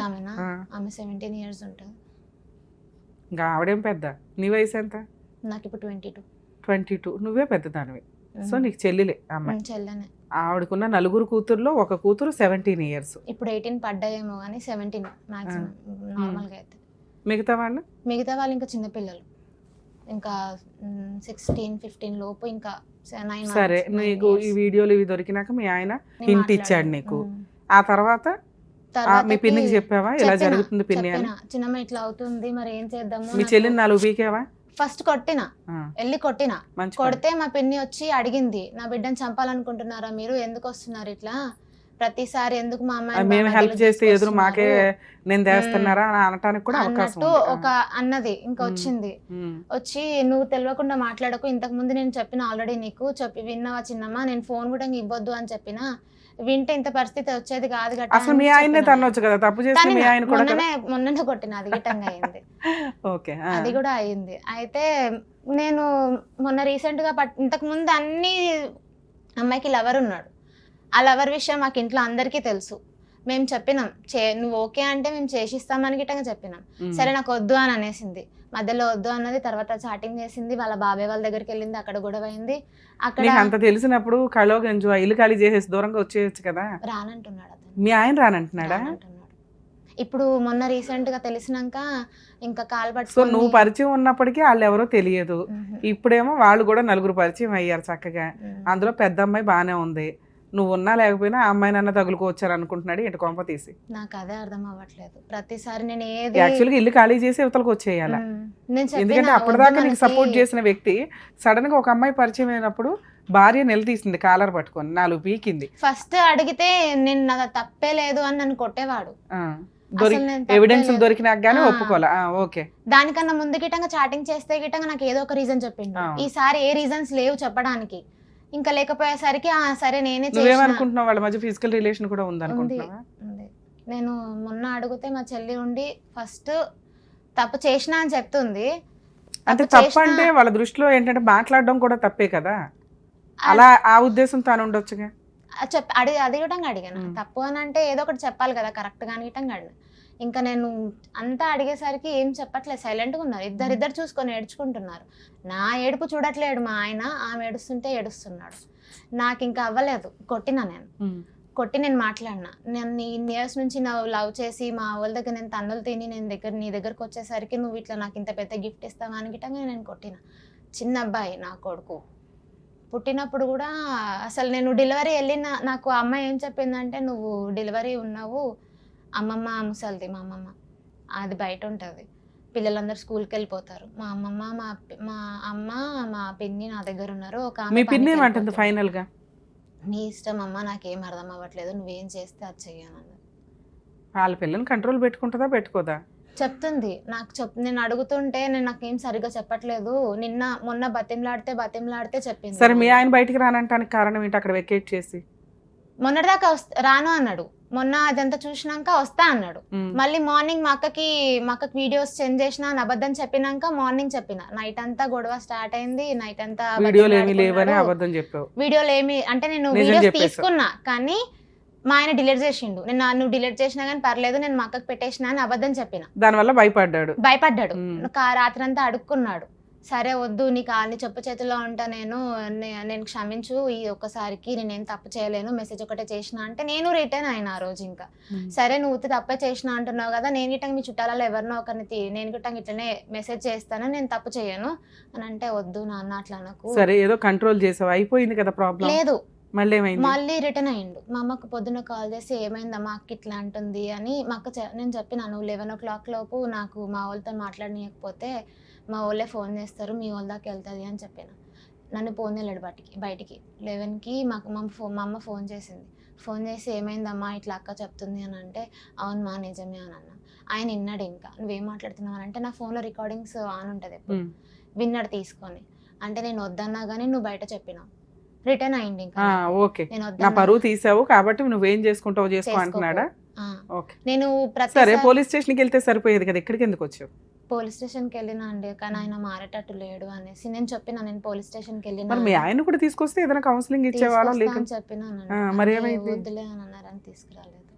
Speaker 2: ఆమెనా? ఆమె 17 years ఉంటుంది.
Speaker 3: ఇంకా ఆవిడేం పెద్ద? నీ వయసు ఎంత?
Speaker 2: నాకు ఇప్పుడు
Speaker 3: 22. నువ్వే పెద్దదానివి. సో నీకు చెల్లిలే అమ్మాయి?
Speaker 2: చెల్లెనే.
Speaker 3: ఆవిడకున్న 4 కూతుర్లో ఒక కూతురు 17 years.
Speaker 2: ఇప్పుడు 18 పడ్డాయేమో కానీ 17 మాక్సిమం నార్మల్గా అయితే.
Speaker 3: మిగతా వాళ్ళు
Speaker 2: ఇంకా చిన్నపిల్లలు, ఇంకా 16 15 లోపు, ఇంకా 9 months.
Speaker 3: సరే, నీకు ఈ వీడియోలు ఇవి దొరికినాక మీ ఆయన హింట్ ఇచ్చాడు నీకు. ఆ తర్వాత మీ పిన్నికి చెప్పావా ఇలా జరుగుతుంది పిన్ని అని?
Speaker 2: చిన్నమ్మ ఇట్లా అవుతుంది, మరి ఏం చేద్దాము.
Speaker 3: మీ చెల్లిని 4 పీకేవా?
Speaker 2: ఫస్ట్ కొట్టినా, కొడితే మా పిన్ని వచ్చి అడిగింది, నా బిడ్డను చంపాలనుకుంటున్నారా మీరు, ఎందుకు వస్తున్నారు ఇట్లా, ప్రతిసారి ఎందుకు మా
Speaker 3: మేము
Speaker 2: అమ్మాయిని
Speaker 3: హెల్ప్
Speaker 2: మధ్యలో
Speaker 3: చేస్తే ఎదురు మాకే
Speaker 2: తీసుకొస్తున్నారు
Speaker 3: నిందేస్తున్నారా అని అనటానికి కూడా అవకాశం
Speaker 2: అన్నట్టు
Speaker 3: ఉంది.
Speaker 2: ఒక అన్నది ఇంకా వచ్చింది. వచ్చి నువ్వు తెలియకుండా మాట్లాడకు, ఇంతకు ముందు నేను చెప్పిన ఆల్రెడీ నీకు విన్నావా చిన్నమ్మ, నేను ఫోన్ కూడా ఇవ్వద్దు అని చెప్పిన, వింటే ఇంత పరిస్థితి వచ్చేది కాదు గట్ట
Speaker 3: అసలు
Speaker 2: అని
Speaker 3: మీ ఆయన్నే
Speaker 2: చెప్పిన
Speaker 3: తనొచ్చు కదా, తప్పు చేస్తే
Speaker 2: కానీ
Speaker 3: మీ ఆయన కూడా కదా.
Speaker 2: మొన్ననే కొట్టిన, అది గిట్టంగా అయింది.
Speaker 3: ఓకే,
Speaker 2: అది కూడా అయింది. అయితే నేను మొన్న రీసెంట్ గా ఇంతకు ముందు అన్ని అమ్మాయికి లవర్ ఉన్నాడు. ఆ లవర్ విషయం మాకు ఇంట్లో అందరికీ తెలుసు. మేము చెప్పినాం, నువ్వు ఓకే అంటే మేము చేసిస్తామని గిట్టంగా చెప్పినాం. సరే నాకు వద్దు అని అనేసింది. మధ్యలో వద్దు అన్నది, తర్వాత చాటింగ్ చేసింది, వాళ్ళ బాబాయ్ వాళ్ళ దగ్గరికి వెళ్ళింది, అక్కడ గొడవ అయింది. అక్కడ
Speaker 3: నీకు అంత తెలిసినప్పుడు కలో గంజు ఇల్లు ఖాళీ చేసేసి దూరంగా వచ్చేయచ్చు కదా.
Speaker 2: రానంటున్నాడు అతను.
Speaker 3: మీ ఆయన రానంటున్నాడా?
Speaker 2: రానంటున్నాడు. ఇప్పుడు మొన్న రీసెంట్ గా తెలిసినాక ఇంకా కాల్
Speaker 3: సో
Speaker 2: పట్టుకొని
Speaker 3: నువ్వు పరిచయం ఉన్నప్పటికీ వాళ్ళు ఎవరో తెలియదు. ఇప్పుడేమో వాళ్ళు కూడా నలుగురు పరిచయం అయ్యారు చక్కగా. అందులో పెద్ద అమ్మాయి బానే ఉంది, నువ్వు ఉన్నా లేకపోయినా ఆ అమ్మాయి నన్న తగులుకోవచ్చారు అనుకుంటున్నాడు. ఇటు కొంప తీసి
Speaker 2: నాకు అదే అర్థం అవ్వట్లేదు. ప్రతిసారి నేను ఏది
Speaker 3: యాక్చువల్గా ఇల్లు ఖాళీ చేసి ఇవతలకు వచ్చేయాల.
Speaker 2: నేను
Speaker 3: ఎందుకంటే
Speaker 2: చెప్పినా,
Speaker 3: అప్పటిదాకా
Speaker 2: వద్దు
Speaker 3: నీకు
Speaker 2: మనకి.
Speaker 3: సపోర్ట్ చేసిన వ్యక్తి సడన్ గా ఒక అమ్మాయి పరిచయం అయినప్పుడు భార్య నిలదీసింది, కాలర్ పట్టుకొని 4 పీకింది.
Speaker 2: ఫస్ట్ అడిగితే నేను నాకు తప్పే లేదు అని నన్ను కొట్టేవాడు.
Speaker 3: దొరికి
Speaker 2: అసలు నేను తప్పే
Speaker 3: ఎవిడెన్స్
Speaker 2: లేదు.
Speaker 3: దొరికినాక గానీ
Speaker 2: ఆ.
Speaker 3: ఒప్పుకోలే. ఓకే,
Speaker 2: దానికన్నా ముందు గిట్టంగా చాటింగ్ చేస్తే గిట్టంగా నాకు ఏదో ఒక రీజన్ చెప్పిండు.
Speaker 3: ఆ.
Speaker 2: ఈసారి ఏ రీజన్స్ లేవు చెప్పడానికి. ఇంకా లేకపోయేసరికి సరే నేనే చేసిన
Speaker 3: నువ్వేమనుకుంటున్నావు? వాళ్ళ మధ్య ఫిజికల్ రిలేషన్ కూడా ఉంది అనుకుంటున్నావా?
Speaker 2: ఉంది. నేను మొన్న అడిగితే మా చెల్లి ఉండి ఫస్ట్ తప్పు చేసినా అని చెప్తుంది.
Speaker 3: అంటే
Speaker 2: తప్పు
Speaker 3: తప్పు
Speaker 2: చేసినా-
Speaker 3: అంటే వాళ్ళ దృష్టిలో ఏంటంటే మాట్లాడడం కూడా తప్పే కదా. అలా ఆ ఉద్దేశం తాను ఉండొచ్చుగా.
Speaker 2: అది కూడా అడిగాను. తప్పు అని అంటే ఏదో ఒకటి చెప్పాలి కదా, కరెక్ట్ గా అడిగిటంగా అడిగిన. ఇంకా నేను అంతా అడిగేసరికి ఏం చెప్పట్లేదు, సైలెంట్గా ఉన్నారు. ఇద్దరిద్దరు చూసుకొని ఏడ్చుకుంటున్నారు. నా ఏడుపు చూడట్లేడు మా ఆయన, ఆమె ఏడుస్తుంటే ఏడుస్తున్నాడు. నాకు ఇంకా అవ్వలేదు, కొట్టినా నేను. కొట్టి నేను మాట్లాడినా, నేను ఇన్ని ఇయర్స్ నుంచి నువ్వు లవ్ చేసి మా వాళ్ళ దగ్గర నేను తన్నులు తిని నీ దగ్గరకు వచ్చేసరికి నువ్వు ఇట్లా నాకు ఇంత పెద్ద గిఫ్ట్ ఇస్తావా అని గిట్టంగా నేను కొట్టిన. చిన్న అబ్బాయి నా కొడుకు, పుట్టినప్పుడు కూడా అసలు నేను డెలివరీ వెళ్ళిన, నాకు అమ్మాయి ఏం చెప్పిందంటే, నువ్వు డెలివరీ ఉన్నావు, అమ్మమ్మ ముసలిది మా అమ్మమ్మ, అది బయట ఉంటుంది, పిల్లలందరూ స్కూల్కి వెళ్ళిపోతారు, మా అమ్మమ్మ మా అమ్మ మా పిన్ని నా దగ్గర ఉన్నారు, ఒక
Speaker 3: మీ పిన్ని ఏమంటుంది ఫైనల్ గా?
Speaker 2: నీ ఇష్టం అమ్మ, నాకేం అర్థం అవ్వట్లేదు, నువ్వేం చేస్తే అది చెయ్యను
Speaker 3: వాళ్ళ పిల్లని కంట్రోల్ పెట్టుకుంటుందా పెట్టుకోదా
Speaker 2: చెప్తుంది. నేను అడుగుతుంటే నాకేం సరిగ్గా చెప్పట్లేదు, మొన్న బతిమలాడితే చెప్పింది.
Speaker 3: సరే, మీ ఆయన బయటికి రానంటానికి కారణం ఏంటి? అక్కడ వెకేట్ చేసి
Speaker 2: మొన్నటిదాకా రాను అన్నాడు. మొన్న అదంతా చూసినాక వస్తా అన్నాడు. మళ్ళీ మార్నింగ్ మా అక్కకి వీడియోస్ సెండ్ చేసిన అని అబద్ధం చెప్పినాక మార్నింగ్ చెప్పిన. నైట్ అంతా గొడవ స్టార్ట్ అయింది. నైట్ అంతా
Speaker 3: వీడియోలు ఏమీ లేవని అబద్ధం చెప్పావు.
Speaker 2: వీడియోలు ఏమి అంటే నేను వీడియోస్ తీసుకున్నా కానీ మా ఆయన డిలీట్ చేసిండు. నువ్వు డిలీట్ చేసినా కానీ పర్లేదు, నేను మా అక్కకి పెట్టేసిన అని అబద్ధం చెప్పిన.
Speaker 3: దానివల్ల భయపడ్డాడు.
Speaker 2: రాత్రి అంతా అడుక్కున్నాడు. సరే వద్దు, నీ చెప్పు చేతిలో ఉంటా, నేను క్షమించు, ఈ ఒక్కసారికి నేనేం తప్పు చేయలేను, మెసేజ్ ఒకటే చేసిన అంటే నేను రిటర్న్ అయినా ఆ రోజు. ఇంకా సరే నువ్వు తప్పే చేసిన అంటున్నావు కదా, నేను గిట్టంగా మీ చుట్టాలలో ఎవరినో ఒకరిని నేను గిట్టంగా ఇట్లనే మెసేజ్ చేస్తాను, నేను తప్పు చేయను అని అంటే, వద్దు నాన్న అట్లా నాకు.
Speaker 3: సరే ఏదో కంట్రోల్ చేసావు, అయిపోయింది కదా ప్రాబ్లం.
Speaker 2: లేదు,
Speaker 3: మళ్ళీ
Speaker 2: రిటర్న్ అయ్యిండు. మా అమ్మకు పొద్దున్న కాల్ చేసి ఏమైందమ్మా అక్క ఇట్లా అంటుంది అని మా అక్క నేను చెప్పిన, నువ్వు 11 o'clock లోపు నాకు మా వాళ్ళతో మాట్లాడనీయకపోతే మా వాళ్ళే ఫోన్ చేస్తారు, మీ వాళ్ళ దాకా వెళ్తుంది అని చెప్పిన. నన్ను ఫోన్ వెళ్ళాడు బయటికి 11కి మా అమ్మ ఫోన్ చేసింది. ఫోన్ చేసి ఏమైందమ్మా ఇట్లా అక్క చెప్తుంది అని అంటే, అవును మా నిజమే అని అన్న. ఆయన విన్నాడు. ఇంకా నువ్వేం మాట్లాడుతున్నావు అని అంటే, నా ఫోన్లో రికార్డింగ్స్ ఆన్ ఉంటుంది ఎప్పుడు, విన్నాడు తీసుకొని. అంటే నేను వద్దన్నా కానీ నువ్వు బయట చెప్పినావు. రిటర్న్ అయింది. ఇంకా
Speaker 3: ఓకే, నా పరువు తీసావు కాబట్టి నువ్వేం చేసుకుంటావు చేసుకో అంటున్నాడా?
Speaker 2: నేను
Speaker 3: సరే పోలీస్ స్టేషన్కి వెళ్తే సరిపోయేది కదా, ఇక్కడికి ఎందుకు వచ్చావు?
Speaker 2: పోలీస్ స్టేషన్కి వెళ్ళినా అండి, కానీ ఆయన మారేటట్టు లేడు అనేసి నేను చెప్పిన. నేను పోలీస్ స్టేషన్కి వెళ్ళినా,
Speaker 3: మీ ఆయన కూడా తీసుకొస్తే ఏదైనా కౌన్సిలింగ్ ఇచ్చేవాళ్ళం
Speaker 2: చెప్పిన. వద్దులే అని అన్నారని తీసుకురాలేదు.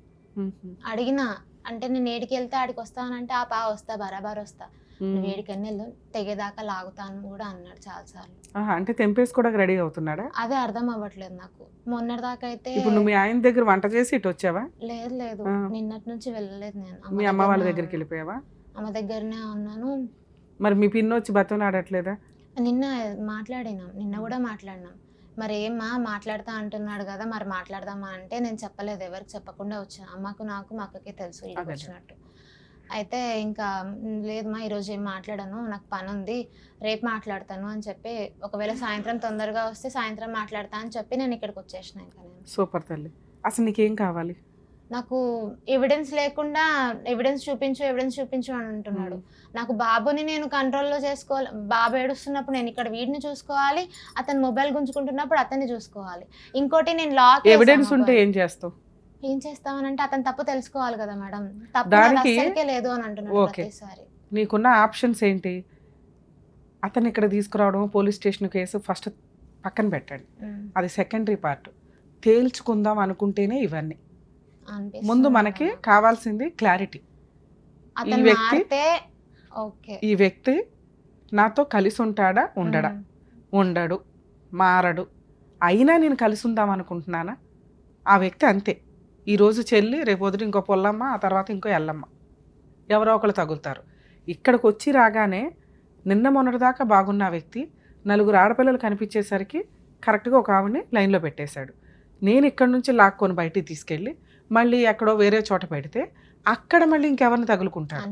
Speaker 2: అడిగినా అంటే నేను ఏడికి వెళ్తే ఆడికి వస్తానంటే, వస్తా బరాబర్ వస్తా, నువ్వు ఏడికన్నా వెళ్ళు, తెగేదాకా లాగుతాను కూడా అన్నాడు చాలా సార్లు.
Speaker 3: అంటే తెంపేసుకోవడానికి రెడీ అవుతున్నాడా?
Speaker 2: అదే అర్థం అవ్వట్లేదు నాకు. మొన్నటిదాకా అయితే
Speaker 3: ఇప్పుడు నువ్వు మీ ఆయన దగ్గర వంట చేసి ఇటు వచ్చావా?
Speaker 2: లేదు, నిన్నటి నుంచి వెళ్ళలేదు. నేను
Speaker 3: మీ అమ్మ వాళ్ళ దగ్గరికి వెళ్ళిపోయావా?
Speaker 2: అమ్మ దగ్గరనే ఉన్నాను.
Speaker 3: మరి మీ పిన్ని వచ్చి బతనాడట్లేదా?
Speaker 2: నిన్న కూడా మాట్లాడినాం. మరి ఏమ్మా మాట్లాడతా అంటున్నాడు కదా, మరి మాట్లాడదామా అంటే, నేను చెప్పలేదు, ఎవరికి చెప్పకుండా వచ్చాను. అమ్మకు నాకు మా అక్కకే తెలుసు వచ్చినట్టు. అయితే ఇంకా లేదమ్మా ఈరోజు ఏం మాట్లాడను, నాకు పని ఉంది, రేపు మాట్లాడతాను అని చెప్పి, ఒకవేళ సాయంత్రం తొందరగా వస్తే సాయంత్రం మాట్లాడతా అని చెప్పి నేను ఇక్కడికి వచ్చేసిన. ఇంకా నేను
Speaker 3: సూపర్ తల్లి. అసలు నీకేం కావాలి?
Speaker 2: నాకు ఎవిడెన్స్ లేకుండా ఎవిడెన్స్ చూపించు అని అంటున్నాడు. నాకు బాబుని నేను కంట్రోల్లో చేసుకోవాలి. బాబు ఏడుస్తున్నప్పుడు నేను ఇక్కడ వీడిని చూసుకోవాలి, అతను మొబైల్ గుంజుకుంటున్నప్పుడు అతన్ని చూసుకోవాలి. ఇంకోటి నేను లాక్
Speaker 3: ఎవిడెన్స్ ఉంటే ఏం చేస్తావు?
Speaker 2: ఏం చేస్తామనంటే అతను తప్పు తెలుసుకోవాలి కదా మేడం. తప్పు
Speaker 3: దానికి
Speaker 2: అసలుకే లేదు అని అంటున్నాడు ప్రతిసారి.
Speaker 3: నీకున్న ఆప్షన్స్ ఏంటి? అతను ఇక్కడ తీసుకురావడం, పోలీస్ స్టేషన్ కేసు ఫస్ట్ పక్కన పెట్టండి, అది సెకండరీ పార్ట్. తేల్చుకుందాం అనుకుంటేనే ఇవన్నీ. ముందు మనకి కావాల్సింది క్లారిటీ. ఈ వ్యక్తి నాతో కలిసి ఉంటాడా, ఉండడు, మారడు, అయినా నేను కలిసి ఉందాం అనుకుంటున్నానా? ఆ వ్యక్తి అంతే. ఈరోజు చెల్లి, రేపు వదిలి ఇంకో పొల్లమ్మ, ఆ తర్వాత ఇంకో ఎల్లమ్మ, ఎవరో ఒకరు తగులుతారు. ఇక్కడికి వచ్చి రాగానే నిన్న మొన్నటిదాకా బాగున్న వ్యక్తి 4 ఆడపిల్లలు కనిపించేసరికి కరెక్ట్గా ఒక ఆవిడని లైన్లో పెట్టేశాడు. నేను ఇక్కడి నుంచి లాక్కొని బయటికి తీసుకెళ్ళి మళ్ళీ ఎక్కడో వేరే చోట పెడితే అక్కడ మళ్ళీ ఇంకెవరిని తగులుకుంటాడు.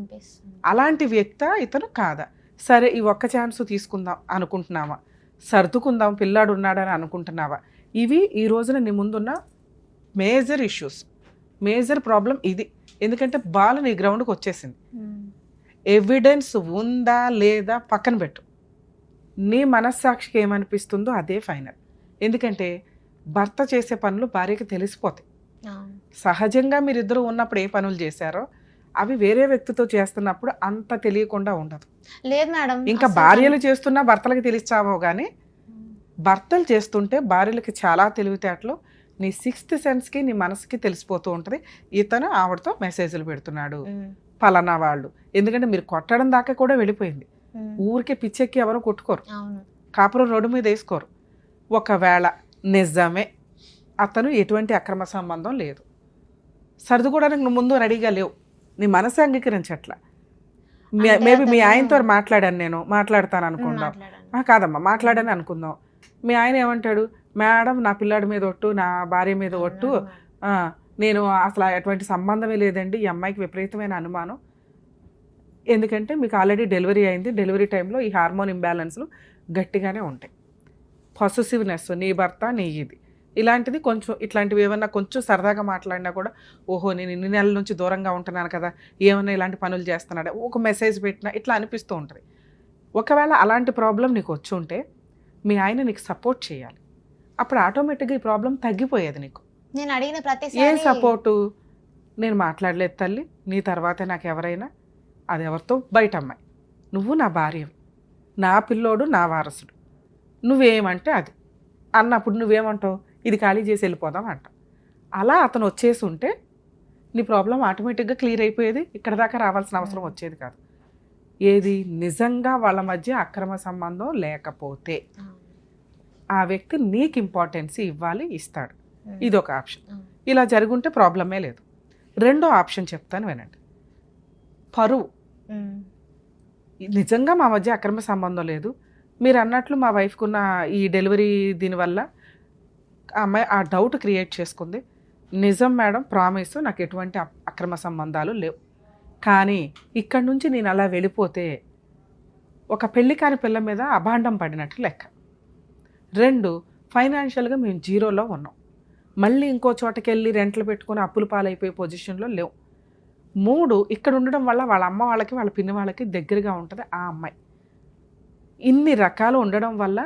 Speaker 3: అలాంటి వ్యక్తి ఇతను కాదా? సరే, ఈ ఒక్క ఛాన్స్ తీసుకుందాం అనుకుంటున్నావా? సర్దుకుందాం, పిల్లాడు ఉన్నాడని అనుకుంటున్నావా? ఇవి ఈ రోజున నీ ముందున్న మేజర్ ఇష్యూస్, మేజర్ ప్రాబ్లం ఇది. ఎందుకంటే బాల్ నీ గ్రౌండ్కి వచ్చేసింది. ఎవిడెన్స్ ఉందా లేదా పక్కన పెట్టు. నీ మనస్సాక్షికి ఏమనిపిస్తుందో అదే ఫైనల్. ఎందుకంటే భర్త చేసే పనులు భార్యకి తెలిసిపోతాయి. సహజంగా మీరిద్దరూ ఉన్నప్పుడు ఏ పనులు చేశారో అవి వేరే వ్యక్తితో చేస్తున్నప్పుడు అంత తెలియకుండా ఉండదు.
Speaker 2: లేదు మేడం,
Speaker 3: ఇంకా భార్యలు చేస్తున్నా భర్తలకి తెలిసావో కానీ భర్తలు చేస్తుంటే భార్యలకి చాలా తెలివితేటలు నీ 6th సెన్స్కి, నీ మనసుకి తెలిసిపోతూ ఉంటుంది. ఇతను ఆవిడతో మెసేజ్లు పెడుతున్నాడు పలానా వాళ్ళు. ఎందుకంటే మీరు కొట్టడం దాకా కూడా వెళ్ళిపోయింది. ఊరికే పిచ్చెక్కి ఎవరో కొట్టుకోరు, కాపురం రోడ్డు మీద వేసుకోరు. ఒకవేళ నిజమే అతను ఎటువంటి అక్రమ సంబంధం లేదు, సర్దుకోవడానికి నువ్వు ముందు రెడీగా లేవు, నీ మనసు అంగీకరించట్లా. మేబీ మీ ఆయనతో మాట్లాడతాను అనుకుందాం. కాదమ్మా, మాట్లాడని అనుకుందాం. మీ ఆయన ఏమంటాడు? మేడం, నా పిల్లాడి మీద ఒట్టు, నా భార్య మీద ఒట్టు, నేను అసలు ఎటువంటి సంబంధమే లేదండి, ఈ అమ్మాయికి విపరీతమైన అనుమానం. ఎందుకంటే మీకు ఆల్రెడీ డెలివరీ అయింది, డెలివరీ టైంలో ఈ హార్మోన్ ఇంబ్యాలెన్స్లు గట్టిగానే ఉంటాయి. పొసెసివ్నెస్, నీ భర్త నీ ఇది, ఇలాంటిది కొంచెం, ఇట్లాంటివి ఏమన్నా కొంచెం సరదాగా మాట్లాడినా కూడా ఓహో నేను ఇన్ని నెలల నుంచి దూరంగా ఉంటున్నాను కదా, ఏమన్నా ఇలాంటి పనులు చేస్తున్నాడే, ఒక మెసేజ్ పెట్టినా ఇట్లా అనిపిస్తూ ఉంటుంది. ఒకవేళ అలాంటి ప్రాబ్లం నీకు వచ్చి ఉంటే మీ ఆయన నీకు సపోర్ట్ చేయాలి. అప్పుడు ఆటోమేటిక్గా ఈ ప్రాబ్లం తగ్గిపోయేది. నీకు
Speaker 2: నేను అడిగిన ప్రతిసారి
Speaker 3: ఏ సపోర్టు? నేను మాట్లాడలేదు తల్లి, నీ తర్వాతే నాకు ఎవరైనా, అది ఎవరితో బయట అమ్మాయి, నువ్వు నా భార్య, నా పిల్లోడు నా వారసుడు, నువ్వేమంటే అది అన్నప్పుడు నువ్వేమంటావు? ఇది ఖాళీ చేసి వెళ్ళిపోదాం అంట. అలా అతను వచ్చేసి ఉంటే నీ ప్రాబ్లం ఆటోమేటిక్గా క్లియర్ అయిపోయేది, ఇక్కడ దాకా రావాల్సిన అవసరం వచ్చేది కాదు. ఏది నిజంగా వాళ్ళ మధ్య అక్రమ సంబంధం లేకపోతే ఆ వ్యక్తి నీకు ఇంపార్టెన్స్ ఇవ్వాలి, ఇస్తాడు. ఇది ఒక ఆప్షన్. ఇలా జరుగుంటే ప్రాబ్లమే లేదు. రెండో ఆప్షన్ చెప్తాను వినండి. పరువు. నిజంగా మా మధ్య అక్రమ సంబంధం లేదు, మీరు అన్నట్లు మా వైఫ్కి ఉన్న ఈ డెలివరీ దీనివల్ల అమ్మాయి ఆ డౌట్ క్రియేట్ చేసుకుంది. నిజం మేడం, ప్రామిస్, నాకు ఎటువంటి అక్రమ సంబంధాలు లేవు, కానీ ఇక్కడి నుంచి నేను అలా వెళ్ళిపోతే ఒక పెళ్లి కాని పిల్ల మీద అభాండం పడినట్టు లెక్క. 2, ఫైనాన్షియల్గా మేము జీరోలో ఉన్నాం, మళ్ళీ ఇంకో చోటకి వెళ్ళి రెంట్లు పెట్టుకుని అప్పులు పాలైపోయే పొజిషన్లో లేవు. 3, ఇక్కడ ఉండడం వల్ల వాళ్ళ అమ్మ వాళ్ళకి, వాళ్ళ పిన్ని వాళ్ళకి దగ్గరగా ఉంటుంది ఆ అమ్మాయి. ఇన్ని రకాలు ఉండడం వల్ల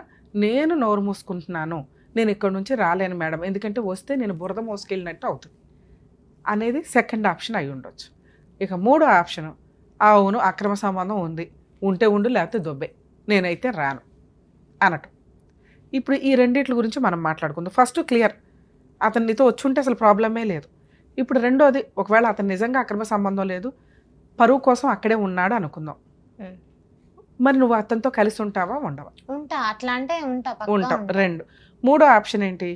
Speaker 3: నేను నోరు మూసుకుంటున్నాను, నేను ఇక్కడ నుంచి రాలేను మేడం, ఎందుకంటే వస్తే నేను బురద మోసుకెళ్ళినట్టు అవుతుంది అనేది సెకండ్ ఆప్షన్ అయి ఉండొచ్చు. ఇక 3వ ఆప్షను, అవును అక్రమ సంబంధం ఉంది, ఉంటే ఉండు లేకపోతే దొబ్బే, నేనైతే రాను అనటం. ఇప్పుడు ఈ రెండిట్ల గురించి మనం మాట్లాడుకుందాం. ఫస్ట్ క్లియర్, అతను నీతో వచ్చి ఉంటే అసలు ప్రాబ్లమే లేదు. ఇప్పుడు రెండోది, ఒకవేళ అతను నిజంగా అక్రమ సంబంధం లేదు, పరువు కోసం అక్కడే ఉన్నాడు అనుకుందాం, మరి నువ్వు అతనితో కలిసి ఉంటావా, ఉండవా?
Speaker 2: ఉంటా, అట్లా అంటే ఉంటావు.
Speaker 3: 2. 3వ ఆప్షన్ ఏంటి?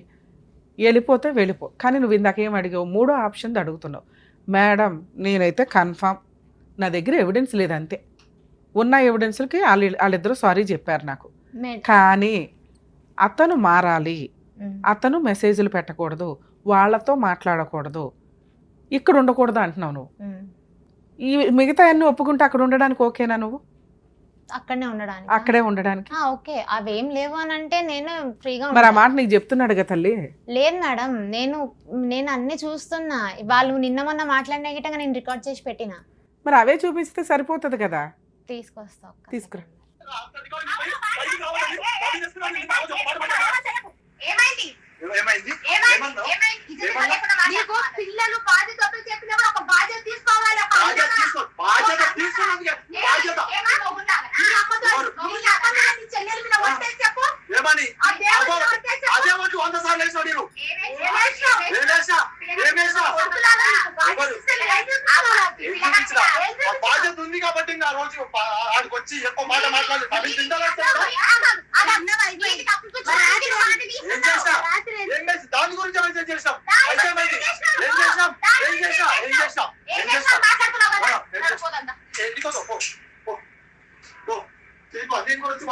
Speaker 3: వెళ్ళిపోతే వెళ్ళిపో. కానీ నువ్వు ఇందాక ఏం అడిగావు? 3వ ఆప్షన్ అడుగుతున్నావు. మేడం, నేనైతే కన్ఫామ్, నా దగ్గర ఎవిడెన్స్ లేదు, అంతే. ఉన్న ఎవిడెన్స్లకి వాళ్ళిద్దరూ సారీ చెప్పారు నాకు, కానీ అతను మారాలి, అతను మెసేజ్లు పెట్టకూడదు, వాళ్ళతో మాట్లాడకూడదు, ఇక్కడ ఉండకూడదు అంటున్నావు నువ్వు. ఈ మిగతా అన్ని ఒప్పుకుంటే అక్కడ ఉండడానికి ఓకేనా నువ్వు?
Speaker 2: అక్కడనే ఉండడానికి
Speaker 3: అక్కడే ఉండడానికి
Speaker 2: ఓకే. అవేం లేవు అని అంటే నేను ఫ్రీగా
Speaker 3: మరి ఆ మాట నీకు చెప్తున్నాడు కదా తల్లి.
Speaker 2: లేదు మేడం, నేను అన్ని చూస్తున్నా. వాళ్ళు నిన్న మొన్న మాట్లాడిన గిట్టంగా నేను రికార్డ్ చేసి పెట్టిన.
Speaker 3: మరి అవే చూపిస్తే సరిపోతుంది కదా.
Speaker 2: తీసుకొస్తా.
Speaker 3: తీసుకురా.
Speaker 4: పిల్లలు బాధ్యతలు చెప్పినప్పుడు ఒక బాధ్యత తీసుకోవాలి. చెప్పు
Speaker 5: బాధ్యత ఉంది కాబట్టి ఆ రోజు ఆడికి వచ్చి ఎక్కువ మాట మాట్లాడి దాని గురించి మెసేజ్ చేసాం. దీని గురించి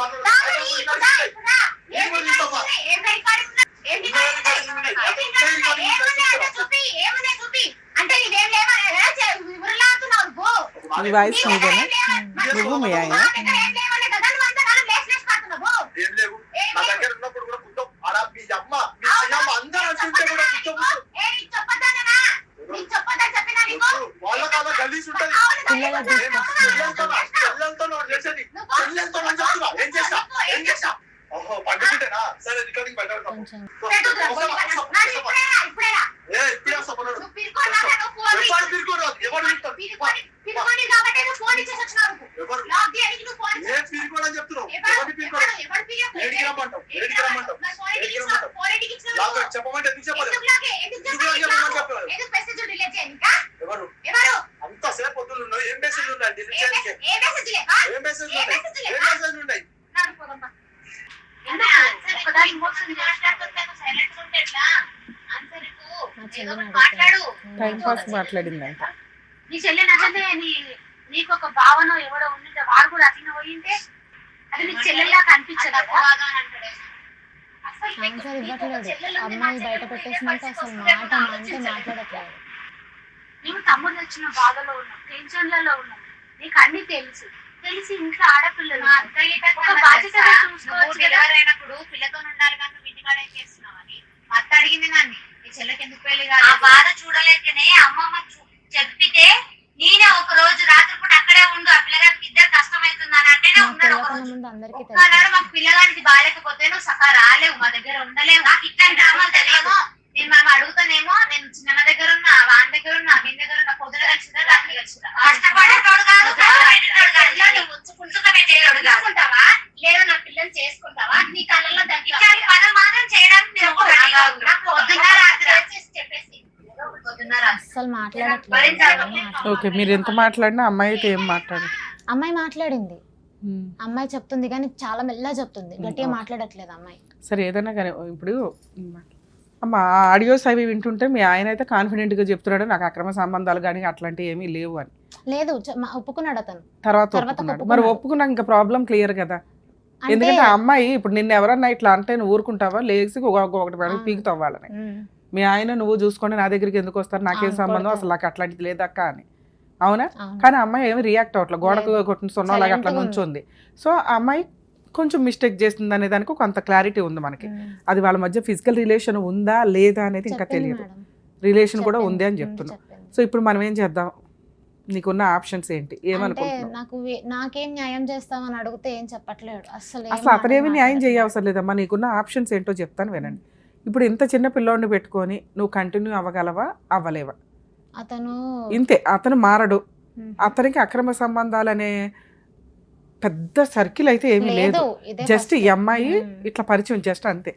Speaker 3: నీ వాయిస్ నీదేనా? నువ్వు మీ ఆయన
Speaker 5: ఏం లేవు నా దగ్గర ఉన్నప్పుడు కూడా కుట్టం అలా మీ అమ్మ మీ అయ్యమ్మ అందరూ అంటుంటే కూడా కుట్టం వాళ్ళ కాలం గలీజ్ ఉంటది. చెల్లెలతో చేసేది చెల్లెలతో చెప్తున్నా. ఏం చేస్తా ఓహో పండుకుంటేనా? సరే రికార్డింగ్ పెట్టాడు. ఇప్పుడే వస్తా పనులు ఎవరు ఏ పిరుకోడని చెప్తున్నావు? ఎవరిని పిరుకోడు? ఏడికి రమ్మంటావు? చెప్పమంటే ఎందుకు చెప్పలేదు? ఎవరు అంతసేపు పొద్దులు ఉన్నాయి. ఏం మెసేజ్ ఉన్నాయి? ఏం మెసేజ్ ఉన్నాయి?
Speaker 3: టైం పాస్ మాట్లాడిందంట.
Speaker 4: నీ చెల్లె నచ్చదే నీకు ఒక భావన ఎవడో ఉండింటే వాడు కూడా అట్లా పోయింటే అది నీకు చెల్లెల్లా కనిపించదు.
Speaker 2: ఆన్సర్ ఇవ్వట్లేదు. అమ్మాయి బయట పెట్టేసినాక అసలు మాట అంటే మాట్లాడట్లేదు.
Speaker 4: మేము తమ్ముడు వచ్చిన బాధలో ఉన్నాం, టెన్షన్లలో ఉన్నాం. నీకు అన్ని తెలిసి ఇంట్లో ఆడపిల్లలు ఒక బాధ్యతగా చూసుకోవచ్చు.
Speaker 6: ఎవరైనప్పుడు పిల్లతో ఉండాలి కానీ నువ్వు ఇంటికాడ ఏం చేస్తున్నావు అని అత్త అడిగింది నన్ను. నీ చెల్లెకి ఎందుకు పెళ్లి కాదు? ఆ బాధ చూడలేకనే అమ్మమ్మ చెప్పితే నేనే ఒక రోజు రాత్రిపూట అక్కడే ఉండు, ఆ పిల్లగానికి ఇద్దరు కష్టమవుతుందని అంటేనే ఉన్నాడు. ఒక రోజు ఒక్కనాడు మాకు పిల్లగానికి బాగాలేకపోతే నువ్వు సకా రాలేవు, మా దగ్గర ఉండలేవు. నాకు ఇట్లాంటి డ్రామాలు తెలియమో. నేను మేము అడుగుతానేమో, నేను చిన్న దగ్గర ఉన్నా, వాని దగ్గర ఉన్నా, మీ దగ్గర ఉన్న పొద్దున కలిసిదా రాత్రి కలిసిదా కష్టపడేటోడు కాదు, చేసుకుంటావా లేదా నా పిల్లలు చేసుకుంటావా? నీ కళ్ళల్లో దగ్గర పనులు మాత్రం చేయడానికి పొద్దున్న రాత్రి చెప్పేసి
Speaker 2: అస్సలు మాట్లాడట్లేదు.
Speaker 3: ఓకే, మీరు ఎంత మాట్లాడినా అమ్మాయి అయితే ఏం మాట్లాడదు.
Speaker 2: అమ్మాయి మాట్లాడింది. అమ్మాయి చెప్తుంది కానీ చాలా మెల్లగా చెప్తుంది, గట్టిగా మాట్లాడట్లేదు అమ్మాయి.
Speaker 3: సరే ఏదైనా కానీ ఇప్పుడు అమ్మ ఆడియోస్ అవి వింటుంటే మీ ఆయన అయితే కాన్ఫిడెంట్గా చెప్తున్నాడు నాకు అక్రమ సంబంధాలు కానీ అట్లాంటివి ఏమీ లేవు అని.
Speaker 2: లేదు, ఒప్పుకున్నాడు అతను.
Speaker 3: తర్వాత ఒప్పుకున్నాడు. మరి ఒప్పుకున్నాక ఇంకా ప్రాబ్లం క్లియర్ కదా. ఎందుకంటే ఆ అమ్మాయి ఇప్పుడు నిన్ను ఎవరన్నా ఇట్లా అంటే నువ్వు ఊరుకుంటావా? లేచి ఒకటి మేడం పీకుతావు వాళ్ళని. మీ ఆయన నువ్వు చూసుకోండి నా దగ్గరికి ఎందుకు వస్తారు, నాకేం సంబంధం, అసలు నాకు అట్లాంటిది లేదక్క అని. అవునా? కానీ అమ్మాయి ఏమి రియాక్ట్ అవ్వట్లేదు, గోడకు కొట్టిన సొన్నలాగా అట్లా నుంచుంది. సో ఆ అమ్మాయి కొంచెం మిస్టేక్ చేస్తుంది అనే దానికి కొంత క్లారిటీ ఉంది మనకి. అది వాళ్ళ మధ్య ఫిజికల్ రిలేషన్ ఉందా లేదా అనేది ఇంకా తెలియదు. రిలేషన్ కూడా ఉంది అని చెప్తున్నాం. సో ఇప్పుడు మనం ఏం చేద్దాం? నీకున్న ఆప్షన్స్ ఏంటి? ఏమనుకుంటున్నావు?
Speaker 2: నాకేం న్యాయం చేస్తామని అడిగితే ఏం చెప్పట్లేడు అసలు.
Speaker 3: అతనేమి న్యాయం చేయవసరం లేదమ్మా. నీకున్న ఆప్షన్స్ ఏంటో చెప్తాను వినండి. ఇప్పుడు ఇంత చిన్న పిల్లోడిని పెట్టుకొని నువ్వు కంటిన్యూ అవ్వగలవా అవ్వలేవా?
Speaker 2: అతను
Speaker 3: ఇంతే, అతను మారడు. అతనికి అక్రమ సంబంధాలనే పెద్ద సర్కిల్ అయితే ఏమీ లేదు. జస్ట్ ఈ అమ్మాయి ఇట్లా పరిచయం జస్ట్ అంతే.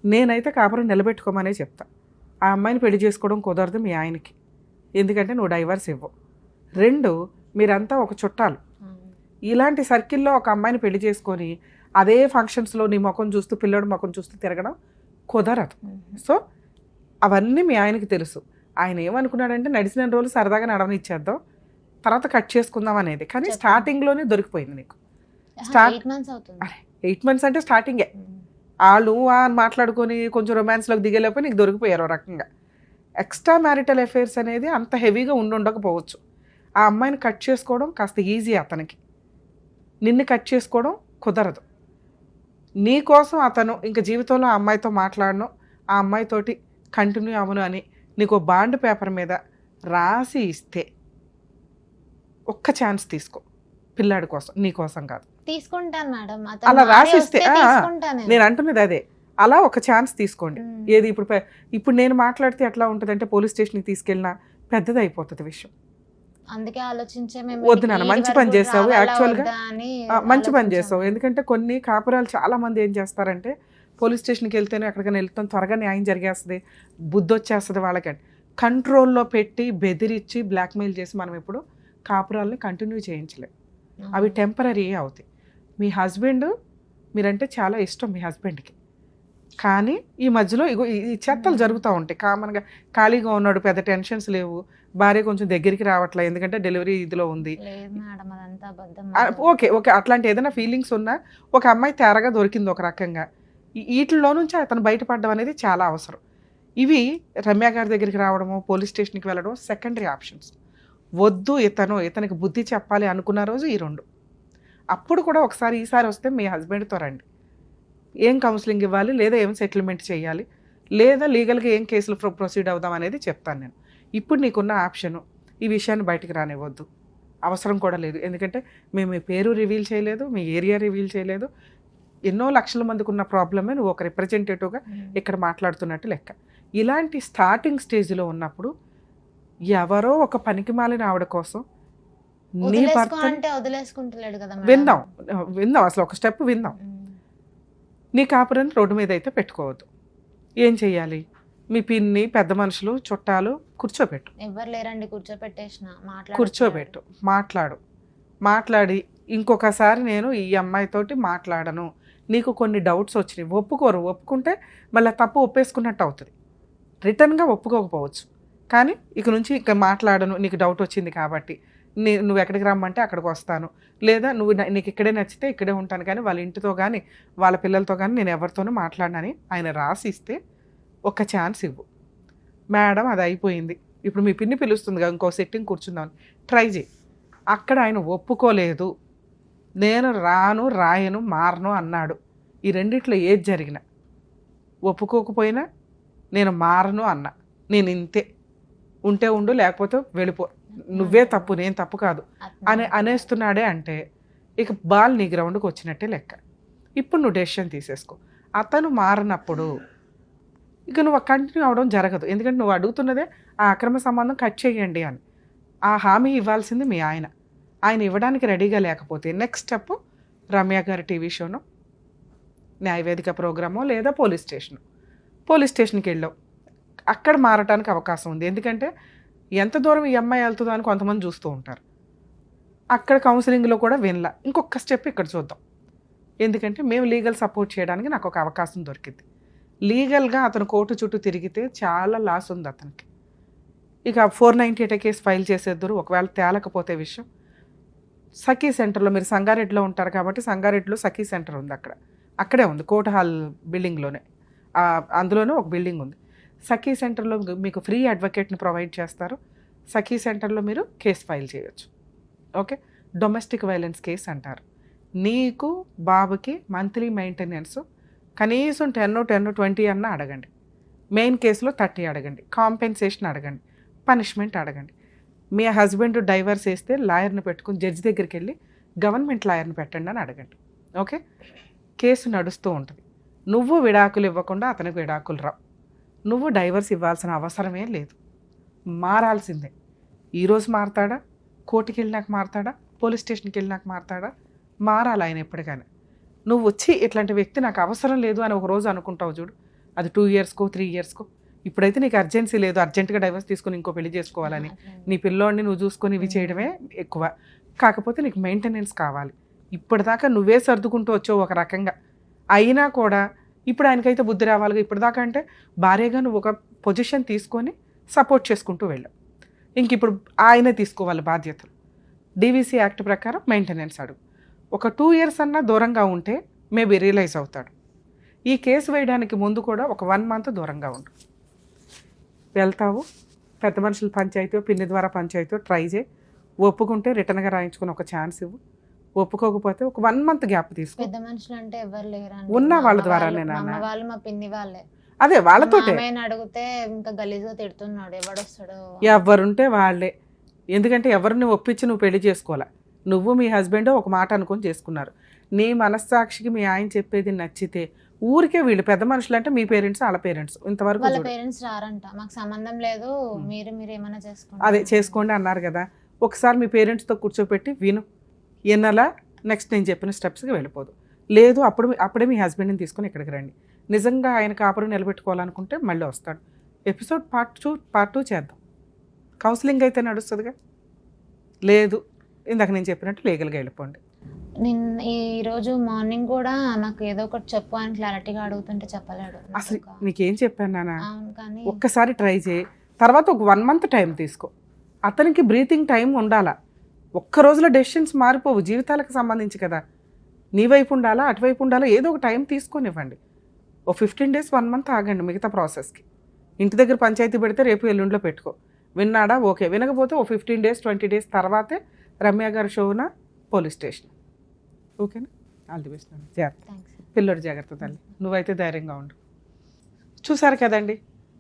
Speaker 3: నేనైతే కాపురం నిలబెట్టుకోమనే చెప్తా. ఆ అమ్మాయిని పెళ్లి చేసుకోవడం కుదరదు మీ ఆయనకి, ఎందుకంటే నువ్వు డైవర్స్ ఇవ్వవు. 2, మీరంతా ఒక చుట్టాలు. ఇలాంటి సర్కిల్లో ఒక అమ్మాయిని పెళ్లి చేసుకొని అదే ఫంక్షన్స్లో నీ ముఖం చూస్తూ పిల్లోడి ముఖం చూస్తూ తిరగడం కుదరదు. సో అవన్నీ మీ ఆయనకి తెలుసు. ఆయన ఏమనుకున్నాడంటే నడిచిన రోజులు సరదాగా నడవనిచ్చేద్దాం, తర్వాత కట్ చేసుకుందాం అనేది. కానీ స్టార్టింగ్లోనే దొరికిపోయింది నీకు. 8 months అంటే స్టార్టింగే. వాళ్ళు అని మాట్లాడుకొని కొంచెం రొమాన్స్లోకి దిగేలోపు నీకు దొరికిపోయారు రకంగా. ఎక్స్ట్రా మ్యారిటల్ అఫైర్స్ అనేది అంత హెవీగా ఉండకపోవచ్చు. ఆ అమ్మాయిని కట్ చేసుకోవడం కాస్త ఈజీ అతనికి, నిన్ను కట్ చేసుకోవడం కుదరదు. నీ కోసం అతను ఇంక జీవితంలో ఆ అమ్మాయితో మాట్లాడను, ఆ అమ్మాయితోటి కంటిన్యూ అవ్వను అని నీకు బాండ్ పేపర్ మీద రాసి ఇస్తే ఒక్క ఛాన్స్ తీసుకో, పిల్లాడి కోసం, నీ కోసం కాదు.
Speaker 2: తీసుకుంటాను మేడం,
Speaker 3: అలా రాసిస్తే
Speaker 2: తీసుకుంటాను
Speaker 3: నేను అంటున్నది అదే, అలా ఒక ఛాన్స్ తీసుకోండి. ఏది ఇప్పుడు నేను మాట్లాడితే ఎట్లా ఉంటుందంటే పోలీస్ స్టేషన్కి తీసుకెళ్ళినా పెద్దది అయిపోతుంది విషయం.
Speaker 2: అందుకే ఆలోచించే
Speaker 3: వద్దు నాన్న, మంచి పని చేసావు, యాక్చువల్గా మంచి పని చేసావు. ఎందుకంటే కొన్ని కాపురాలు చాలా మంది ఏం చేస్తారంటే పోలీస్ స్టేషన్కి వెళ్తేనే ఎక్కడికైనా వెళ్తాం, త్వరగా న్యాయం జరిగేస్తుంది, బుద్ధి వచ్చేస్తుంది వాళ్ళకంటే. కంట్రోల్లో పెట్టి బెదిరించి బ్లాక్మెయిల్ చేసి మనం ఇప్పుడు కాపురాలని కంటిన్యూ చేయించలేం, అవి టెంపరీ అవుతాయి. మీ హస్బెండ్, మీరంటే చాలా ఇష్టం మీ హస్బెండ్కి, కానీ ఈ మధ్యలో ఇగో ఈ చెత్తలు జరుగుతూ ఉంటాయి. కామన్గా ఖాళీగా ఉన్నాడు, పెద్ద టెన్షన్స్ లేవు, భార్య కొంచెం దగ్గరికి రావట్లే ఎందుకంటే డెలివరీ ఇదిలో ఉంది. ఓకే ఓకే, అట్లాంటి ఏదైనా ఫీలింగ్స్ ఉన్నా ఒక అమ్మాయి తేరగా దొరికింది ఒక రకంగా, వీటిలో నుంచి అతను బయటపడడం అనేది చాలా అవసరం. ఇవి రమ్య గారి దగ్గరికి రావడము, పోలీస్ స్టేషన్కి వెళ్ళడం సెకండరీ ఆప్షన్స్. వద్దు ఇతనికి బుద్ధి చెప్పాలి అనుకున్న రోజు ఈ రెండు. అప్పుడు కూడా ఒకసారి ఈసారి వస్తే మీ హస్బెండ్తో రండి, ఏం కౌన్సిలింగ్ ఇవ్వాలి, లేదా ఏం సెటిల్మెంట్ చేయాలి, లేదా లీగల్గా ఏం కేసులు ప్రొసీడ్ అవుదాం అనేది చెప్తాను నేను. ఇప్పుడు నీకున్న ఆప్షను ఈ విషయాన్ని బయటికి రానివ్వద్దు, అవసరం కూడా లేదు. ఎందుకంటే మేము మీ పేరు రివీల్ చేయలేదు, మీ ఏరియా రివీల్ చేయలేదు, ఎన్నో లక్షల మందికి ఉన్న ప్రాబ్లమే నువ్వు ఒక రిప్రజెంటేటివ్గా ఇక్కడ మాట్లాడుతున్నట్టు లెక్క. ఇలాంటి స్టార్టింగ్ స్టేజ్లో ఉన్నప్పుడు ఎవరో ఒక పనికిమాలిన ఆవిడ కోసం నీ భర్త విందాం అసలు ఒక స్టెప్ విందాం. నీ కాపురాన్ని రోడ్డు మీద అయితే పెట్టుకోవద్దు. ఏం చెయ్యాలి, మీ పిన్ని, పెద్ద మనుషులు, చుట్టాలు కూర్చోబెట్టు,
Speaker 2: ఎవరు లేరండి,
Speaker 3: కూర్చోబెట్టు, మాట్లాడి ఇంకొకసారి నేను ఈ అమ్మాయితోటి మాట్లాడను, నీకు కొన్ని డౌట్స్ వచ్చినాయి, ఒప్పుకుంటే మళ్ళీ తప్పు ఒప్పేసుకున్నట్టు అవుతుంది. రిటర్న్గా ఒప్పుకోకపోవచ్చు, కానీ ఇక నుంచి ఇక మాట్లాడను, నీకు డౌట్ వచ్చింది కాబట్టి నువ్వు ఎక్కడికి రమ్మంటే అక్కడికి వస్తాను, లేదా నీకు ఇక్కడే నచ్చితే ఇక్కడే ఉంటాను, కానీ వాళ్ళ ఇంటితో కానీ వాళ్ళ పిల్లలతో కానీ నేను ఎవరితోనూ మాట్లాడనని ఆయన రాసిస్తే ఒక ఛాన్స్ ఇవ్వు. మేడం అది అయిపోయింది, ఇప్పుడు మీ పిన్ని పిలుస్తుంది కదా, ఇంకో సెట్టింగ్ కూర్చుందామని ట్రై చేయి. అక్కడ ఆయన ఒప్పుకోలేదు, నేను రాయను మారను అన్నాడు. ఈ రెండిట్లో ఏది జరిగినా, ఒప్పుకోకపోయినా నేను మారను అన్నా, నేను ఇంతే, ఉంటే ఉండు లేకపోతే వెళ్ళిపో, నువ్వే తప్పు నేను తప్పు కాదు అనేస్తున్నాడే అంటే ఇక బాల్ నీ గ్రౌండ్కి వచ్చినట్టే లెక్క. ఇప్పుడు నువ్వు డెసిషన్ తీసేసుకో. అతను మారినప్పుడు ఇక నువ్వు కంటిన్యూ అవ్వడం జరగదు, ఎందుకంటే నువ్వు అడుగుతున్నదే ఆ అక్రమ సంబంధం కట్ చేయండి అని. ఆ హామీ ఇవ్వాల్సింది మీ ఆయన ఇవ్వడానికి రెడీగా లేకపోతే నెక్స్ట్ స్టెప్ రమ్య గారి టీవీ షోను, న్యాయవేదిక ప్రోగ్రామో, లేదా పోలీస్ స్టేషన్కి వెళ్ళావు, అక్కడ మారటానికి అవకాశం ఉంది. ఎందుకంటే ఎంత దూరం ఈ అమ్మాయి వెళ్తుందో అని కొంతమంది చూస్తూ ఉంటారు. అక్కడ కౌన్సిలింగ్లో కూడా వినలా, ఇంకొక స్టెప్ ఇక్కడ చూద్దాం, ఎందుకంటే మేము లీగల్ సపోర్ట్ చేయడానికి నాకు ఒక అవకాశం దొరికింది. లీగల్గా అతను కోర్టు చుట్టూ తిరిగితే చాలా లాస్ ఉంది అతనికి. ఇక 498 కేసు ఫైల్ చేసేద్దరు, ఒకవేళ తేలకపోతే విషయం సఖీ సెంటర్లో, మీరు సంగారెడ్డిలో ఉంటారు కాబట్టి సంగారెడ్డిలో సఖీ సెంటర్ ఉంది, అక్కడే ఉంది, కోర్టు హాల్ బిల్డింగ్లోనే, అందులోనే ఒక బిల్డింగ్ ఉంది. సఖీ సెంటర్లో మీకు ఫ్రీ అడ్వకేట్ని ప్రొవైడ్ చేస్తారు. సఖీ సెంటర్లో మీరు కేసు ఫైల్ చేయొచ్చు. ఓకే, డొమెస్టిక్ వైలెన్స్ కేసు అంటారు. నీకు బాబుకి మంత్లీ మెయింటెనెన్స్ కనీసం 10, 20 అన్నా అడగండి, మెయిన్ కేసులో 30 అడగండి, కాంపెన్సేషన్ అడగండి, పనిష్మెంట్ అడగండి. మీ హస్బెండ్ డైవర్స్ వేస్తే లాయర్ని పెట్టుకుని జడ్జి దగ్గరికి వెళ్ళి గవర్నమెంట్ లాయర్ని పెట్టండి అని అడగండి. ఓకే, కేసు నడుస్తూ ఉంటుంది. నువ్వు విడాకులు ఇవ్వకుండా అతనికి విడాకులు రావు, నువ్వు డైవర్స్ ఇవ్వాల్సిన అవసరమే లేదు, మారాల్సిందే. ఈరోజు మారతాడా, కోర్టుకి వెళ్ళినాక మారతాడా, పోలీస్ స్టేషన్కి వెళ్ళినాక మారతాడా, మారాలి ఆయన ఎప్పటికైనా. నువ్వు వచ్చి ఇట్లాంటి వ్యక్తి నాకు అవసరం లేదు అని ఒక రోజు అనుకుంటావు చూడు, అది 2 ఇయర్స్కో 3 ఇయర్స్కో. ఇప్పుడైతే నీకు అర్జెన్సీ లేదు, అర్జెంటుగా డైవర్స్ తీసుకొని ఇంకో పెళ్లి చేసుకోవాలని, నీ పిల్లోడిని నువ్వు చూసుకొని ఇవి చేయడమే ఎక్కువ. కాకపోతే నీకు మెయింటెనెన్స్ కావాలి. ఇప్పటిదాకా నువ్వే సర్దుకుంటూ వచ్చావు ఒక రకంగా, అయినా కూడా ఇప్పుడు ఆయనకైతే బుద్ధి రావాలిగా. ఇప్పటిదాకా అంటే భార్యగా నువ్వు ఒక పొజిషన్ తీసుకొని సపోర్ట్ చేసుకుంటూ వెళ్ళావు, ఇంక ఇప్పుడు ఆయనే తీసుకోవాలి బాధ్యతలు. DVC యాక్ట్ ప్రకారం మెయింటెనెన్స్ అడుగు. ఒక 2 ఇయర్స్ అన్నా దూరంగా ఉంటే మేబీ రియలైజ్ అవుతాడు. ఈ కేసు వేయడానికి ముందు కూడా ఒక 1 మంత్ దూరంగా ఉండు. వెళ్తావు, పెద్ద మనుషుల పంచాయతీ, పిన్ని ద్వారా పంచాయతీ ట్రై చేయి, ఒప్పుకుంటే రిటర్న్గా రాయించుకుని ఒక ఛాన్స్ ఇవ్వు, ఒప్పుకోకపోతే ఒక 1 month గ్యాప్ తీసుకో.
Speaker 2: పెద్ద మనుషులు అంటే ఎవరు లేరండి.
Speaker 3: ఉన్న
Speaker 2: మా
Speaker 3: వాళ్ళ
Speaker 2: అమ్మ
Speaker 3: ద్వారానే
Speaker 2: వాళ్ళు, మా
Speaker 3: నాన్న.
Speaker 2: అమ్మ వాళ్ళు, మా పిన్ని వాళ్ళే.
Speaker 3: అదే వాళ్ళతోటే
Speaker 2: మామయ్యని అడిగితే ఇంకా గలీజ్గా తిడుతున్నాడు, ఎవడొస్తాడో.
Speaker 3: ఎవరుంటే వాళ్ళే. ఎందుకంటే ఎవరిని ఒప్పించి నువ్వు పెళ్లి చేసుకోవాలా, నువ్వు మీ హస్బెండ్ ఒక మాట అనుకొని చేసుకున్నారు. నీ మనస్సాక్షికి మీ ఆయన చెప్పేది నచ్చితే ఊరికే వీళ్ళు పెద్ద మనుషులు అంటే మీ పేరెంట్స్ వాళ్ళ పేరెంట్స్ ఇంతవరకు
Speaker 2: వాళ్ళ
Speaker 3: చూడు.
Speaker 2: పేరెంట్స్ రారంట, మాకు సంబంధం లేదు, మీరు ఏమైనా చేసుకోండి.
Speaker 3: అదే చేసుకోండి అన్నారు కదా, ఒకసారి మీ పేరెంట్స్తో కూర్చోపెట్టి విను, ఎన్నలా నెక్స్ట్ నేను చెప్పిన స్టెప్స్కి వెళ్ళిపోదు. లేదు అప్పుడే మీ హస్బెండ్ని తీసుకొని ఇక్కడికి రండి. నిజంగా ఆయన కాపురం నిలబెట్టుకోవాలనుకుంటే మళ్ళీ వస్తాడు. ఎపిసోడ్ పార్ట్ 2 చేద్దాం. కౌన్సిలింగ్ అయితే నడుస్తుందిగా. లేదు ఇందాక నేను చెప్పినట్టు లీగల్గా వెళ్ళిపోండి.
Speaker 2: నేను ఈరోజు మార్నింగ్ కూడా నాకు ఏదో ఒకటి చెప్పు అని క్లారిటీగా అడుగుతుంటే చెప్పలేడు.
Speaker 3: అసలు నీకేం చెప్పాను నాన్న,
Speaker 2: అవును కానీ
Speaker 3: ఒక్కసారి ట్రై చేయి, తర్వాత ఒక 1 month టైం తీసుకో. అతనికి బ్రీతింగ్ టైం ఉండాలా. ఒక్క రోజులో డెసిషన్స్ మారిపోవు, జీవితాలకు సంబంధించి కదా. నీ వైపు ఉండాలా అటువైపు ఉండాలా, ఏదో ఒక టైం తీసుకొనివ్వండి. ఓ 15 days 1 month ఆగండి మిగతా ప్రాసెస్కి. ఇంటి దగ్గర పంచాయతీ పెడితే రేపు ఎల్లుండిలో పెట్టుకో. విన్నాడా ఓకే, వినకపోతే ఓ 15 days 20 days తర్వాతే రమ్య గారి షోన పోలీస్ స్టేషన్. ఓకేనా? All the best. జాగ్రత్త,
Speaker 2: థ్యాంక్స్.
Speaker 3: పిల్లడు జాగ్రత్త తల్లి, నువ్వైతే ధైర్యంగా ఉండు. చూసారు కదండి,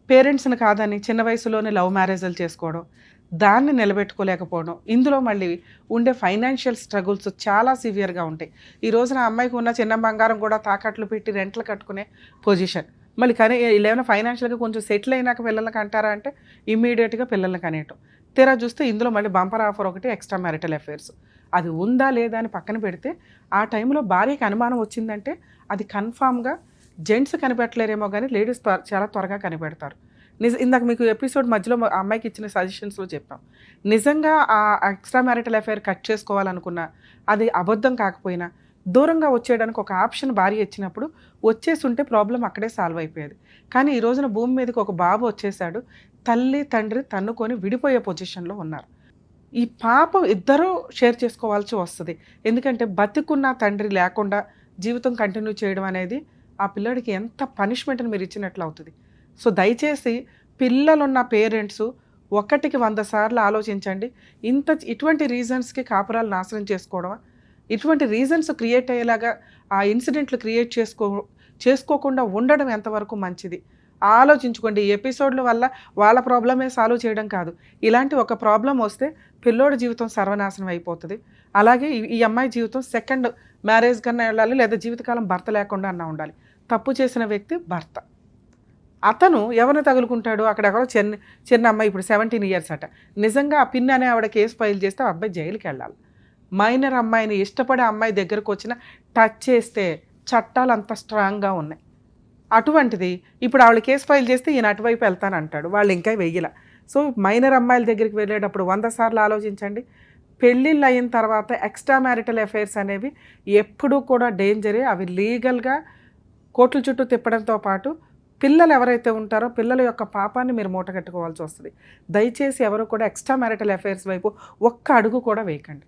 Speaker 3: పేరెంట్స్ని కాదని చిన్న వయసులోనే లవ్ మ్యారేజ్లు చేసుకోవడం, దాన్ని నిలబెట్టుకోలేకపోవడం, ఇందులో మళ్ళీ ఉండే ఫైనాన్షియల్ స్ట్రగుల్స్ చాలా సివియర్గా ఉంటాయి. ఈ రోజున అమ్మాయికి ఉన్న చిన్న బంగారం కూడా తాకట్లు పెట్టి రెంట్లు కట్టుకునే పొజిషన్. మళ్ళీ కానీ ఏమైనా ఫైనాన్షియల్గా కొంచెం సెటిల్ అయినాక పిల్లలకి అంటారా అంటే ఇమ్మీడియట్గా పిల్లలకి అనేయటం. తీరా చూస్తే ఇందులో మళ్ళీ బంపర్ ఆఫర్ ఒకటి ఎక్స్ట్రా మ్యారిటల్ అఫైర్స్. అది ఉందా లేదా అని పక్కన పెడితే ఆ టైంలో భార్యకి అనుమానం వచ్చిందంటే అది కన్ఫామ్గా జెంట్స్ కనిపెట్టలేరేమో కానీ లేడీస్ చాలా త్వరగా కనిపెడతారు. ఇందాక మీకు ఎపిసోడ్ మధ్యలో ఆ అమ్మాయికి ఇచ్చిన సజెషన్స్లో చెప్పాం. నిజంగా ఆ ఎక్స్ట్రా మ్యారిటల్ అఫైర్ కట్ చేసుకోవాలనుకున్నా, అది అబద్ధం కాకపోయినా దూరంగా వచ్చేయడానికి ఒక ఆప్షన్ భార్య ఇచ్చినప్పుడు వచ్చేసి ఉంటే ప్రాబ్లం అక్కడే సాల్వ్ అయిపోయేది. కానీ ఈ రోజున భూమి మీదకి ఒక బాబు వచ్చేసాడు, తల్లి తండ్రి తన్నుకొని విడిపోయే పొజిషన్లో ఉన్నారు. ఈ పాపం ఇద్దరూ షేర్ చేసుకోవాల్సి వస్తుంది. ఎందుకంటే బతికున్న తండ్రి లేకుండా జీవితం కంటిన్యూ చేయడం అనేది ఆ పిల్లడికి ఎంత పనిష్మెంట్ని మీరు ఇచ్చినట్లు అవుతుంది. సో దయచేసి పిల్లలున్న పేరెంట్స్ 1కి 100 సార్లు ఆలోచించండి. ఇటువంటి రీజన్స్కి కాపురాలు నాశనం చేసుకోవడమా, ఇటువంటి రీజన్స్ క్రియేట్ అయ్యేలాగా ఆ ఇన్సిడెంట్లు క్రియేట్ చేసుకోకుండా ఉండడం ఎంతవరకు మంచిది ఆలోచించుకోండి. ఈ ఎపిసోడ్ల వల్ల వాళ్ళ ప్రాబ్లమే సాల్వ్ చేయడం కాదు, ఇలాంటి ఒక ప్రాబ్లం వస్తే పిల్లోడి జీవితం సర్వనాశనం అయిపోతుంది. అలాగే ఈ అమ్మాయి జీవితం సెకండ్ మ్యారేజ్ కన్నా వెళ్ళాలి, లేదా జీవితకాలం భర్త లేకుండా అన్నా ఉండాలి. తప్పు చేసిన వ్యక్తి భర్త. అతను ఎవరిని తగులుకుంటాడు, అక్కడెక్కడో చిన్న అమ్మాయి ఇప్పుడు 17 years అట. నిజంగా ఆ పిన్ అనే ఆవిడ కేసు ఫైల్ చేస్తే ఆ అబ్బాయి జైలుకి వెళ్ళాలి. మైనర్ అమ్మాయిని ఇష్టపడే అమ్మాయి దగ్గరకు వచ్చిన టచ్ చేస్తే చట్టాలు అంత స్ట్రాంగ్గా ఉన్నాయి. అటువంటిది ఇప్పుడు ఆవిడ కేసు ఫైల్ చేస్తే ఈయన అటువైపు వెళ్తానంటాడు, వాళ్ళు ఇంకా వెయ్యల. సో మైనర్ అమ్మాయిల దగ్గరికి వెళ్ళేటప్పుడు 100 సార్లు ఆలోచించండి. పెళ్ళిళ్ళు అయిన తర్వాత ఎక్స్ట్రా మ్యారిటల్ అఫైర్స్ అనేవి ఎప్పుడూ కూడా డేంజరే. అవి లీగల్గా కోర్టుల చుట్టూ తిప్పడంతో పాటు పిల్లలు ఎవరైతే ఉంటారో పిల్లల యొక్క పాపాన్ని మీరు మూటగట్టుకోవాల్సి వస్తుంది. దయచేసి ఎవరు కూడా ఎక్స్ట్రా మ్యారిటల్ అఫైర్స్ వైపు ఒక్క అడుగు కూడా వేయకండి.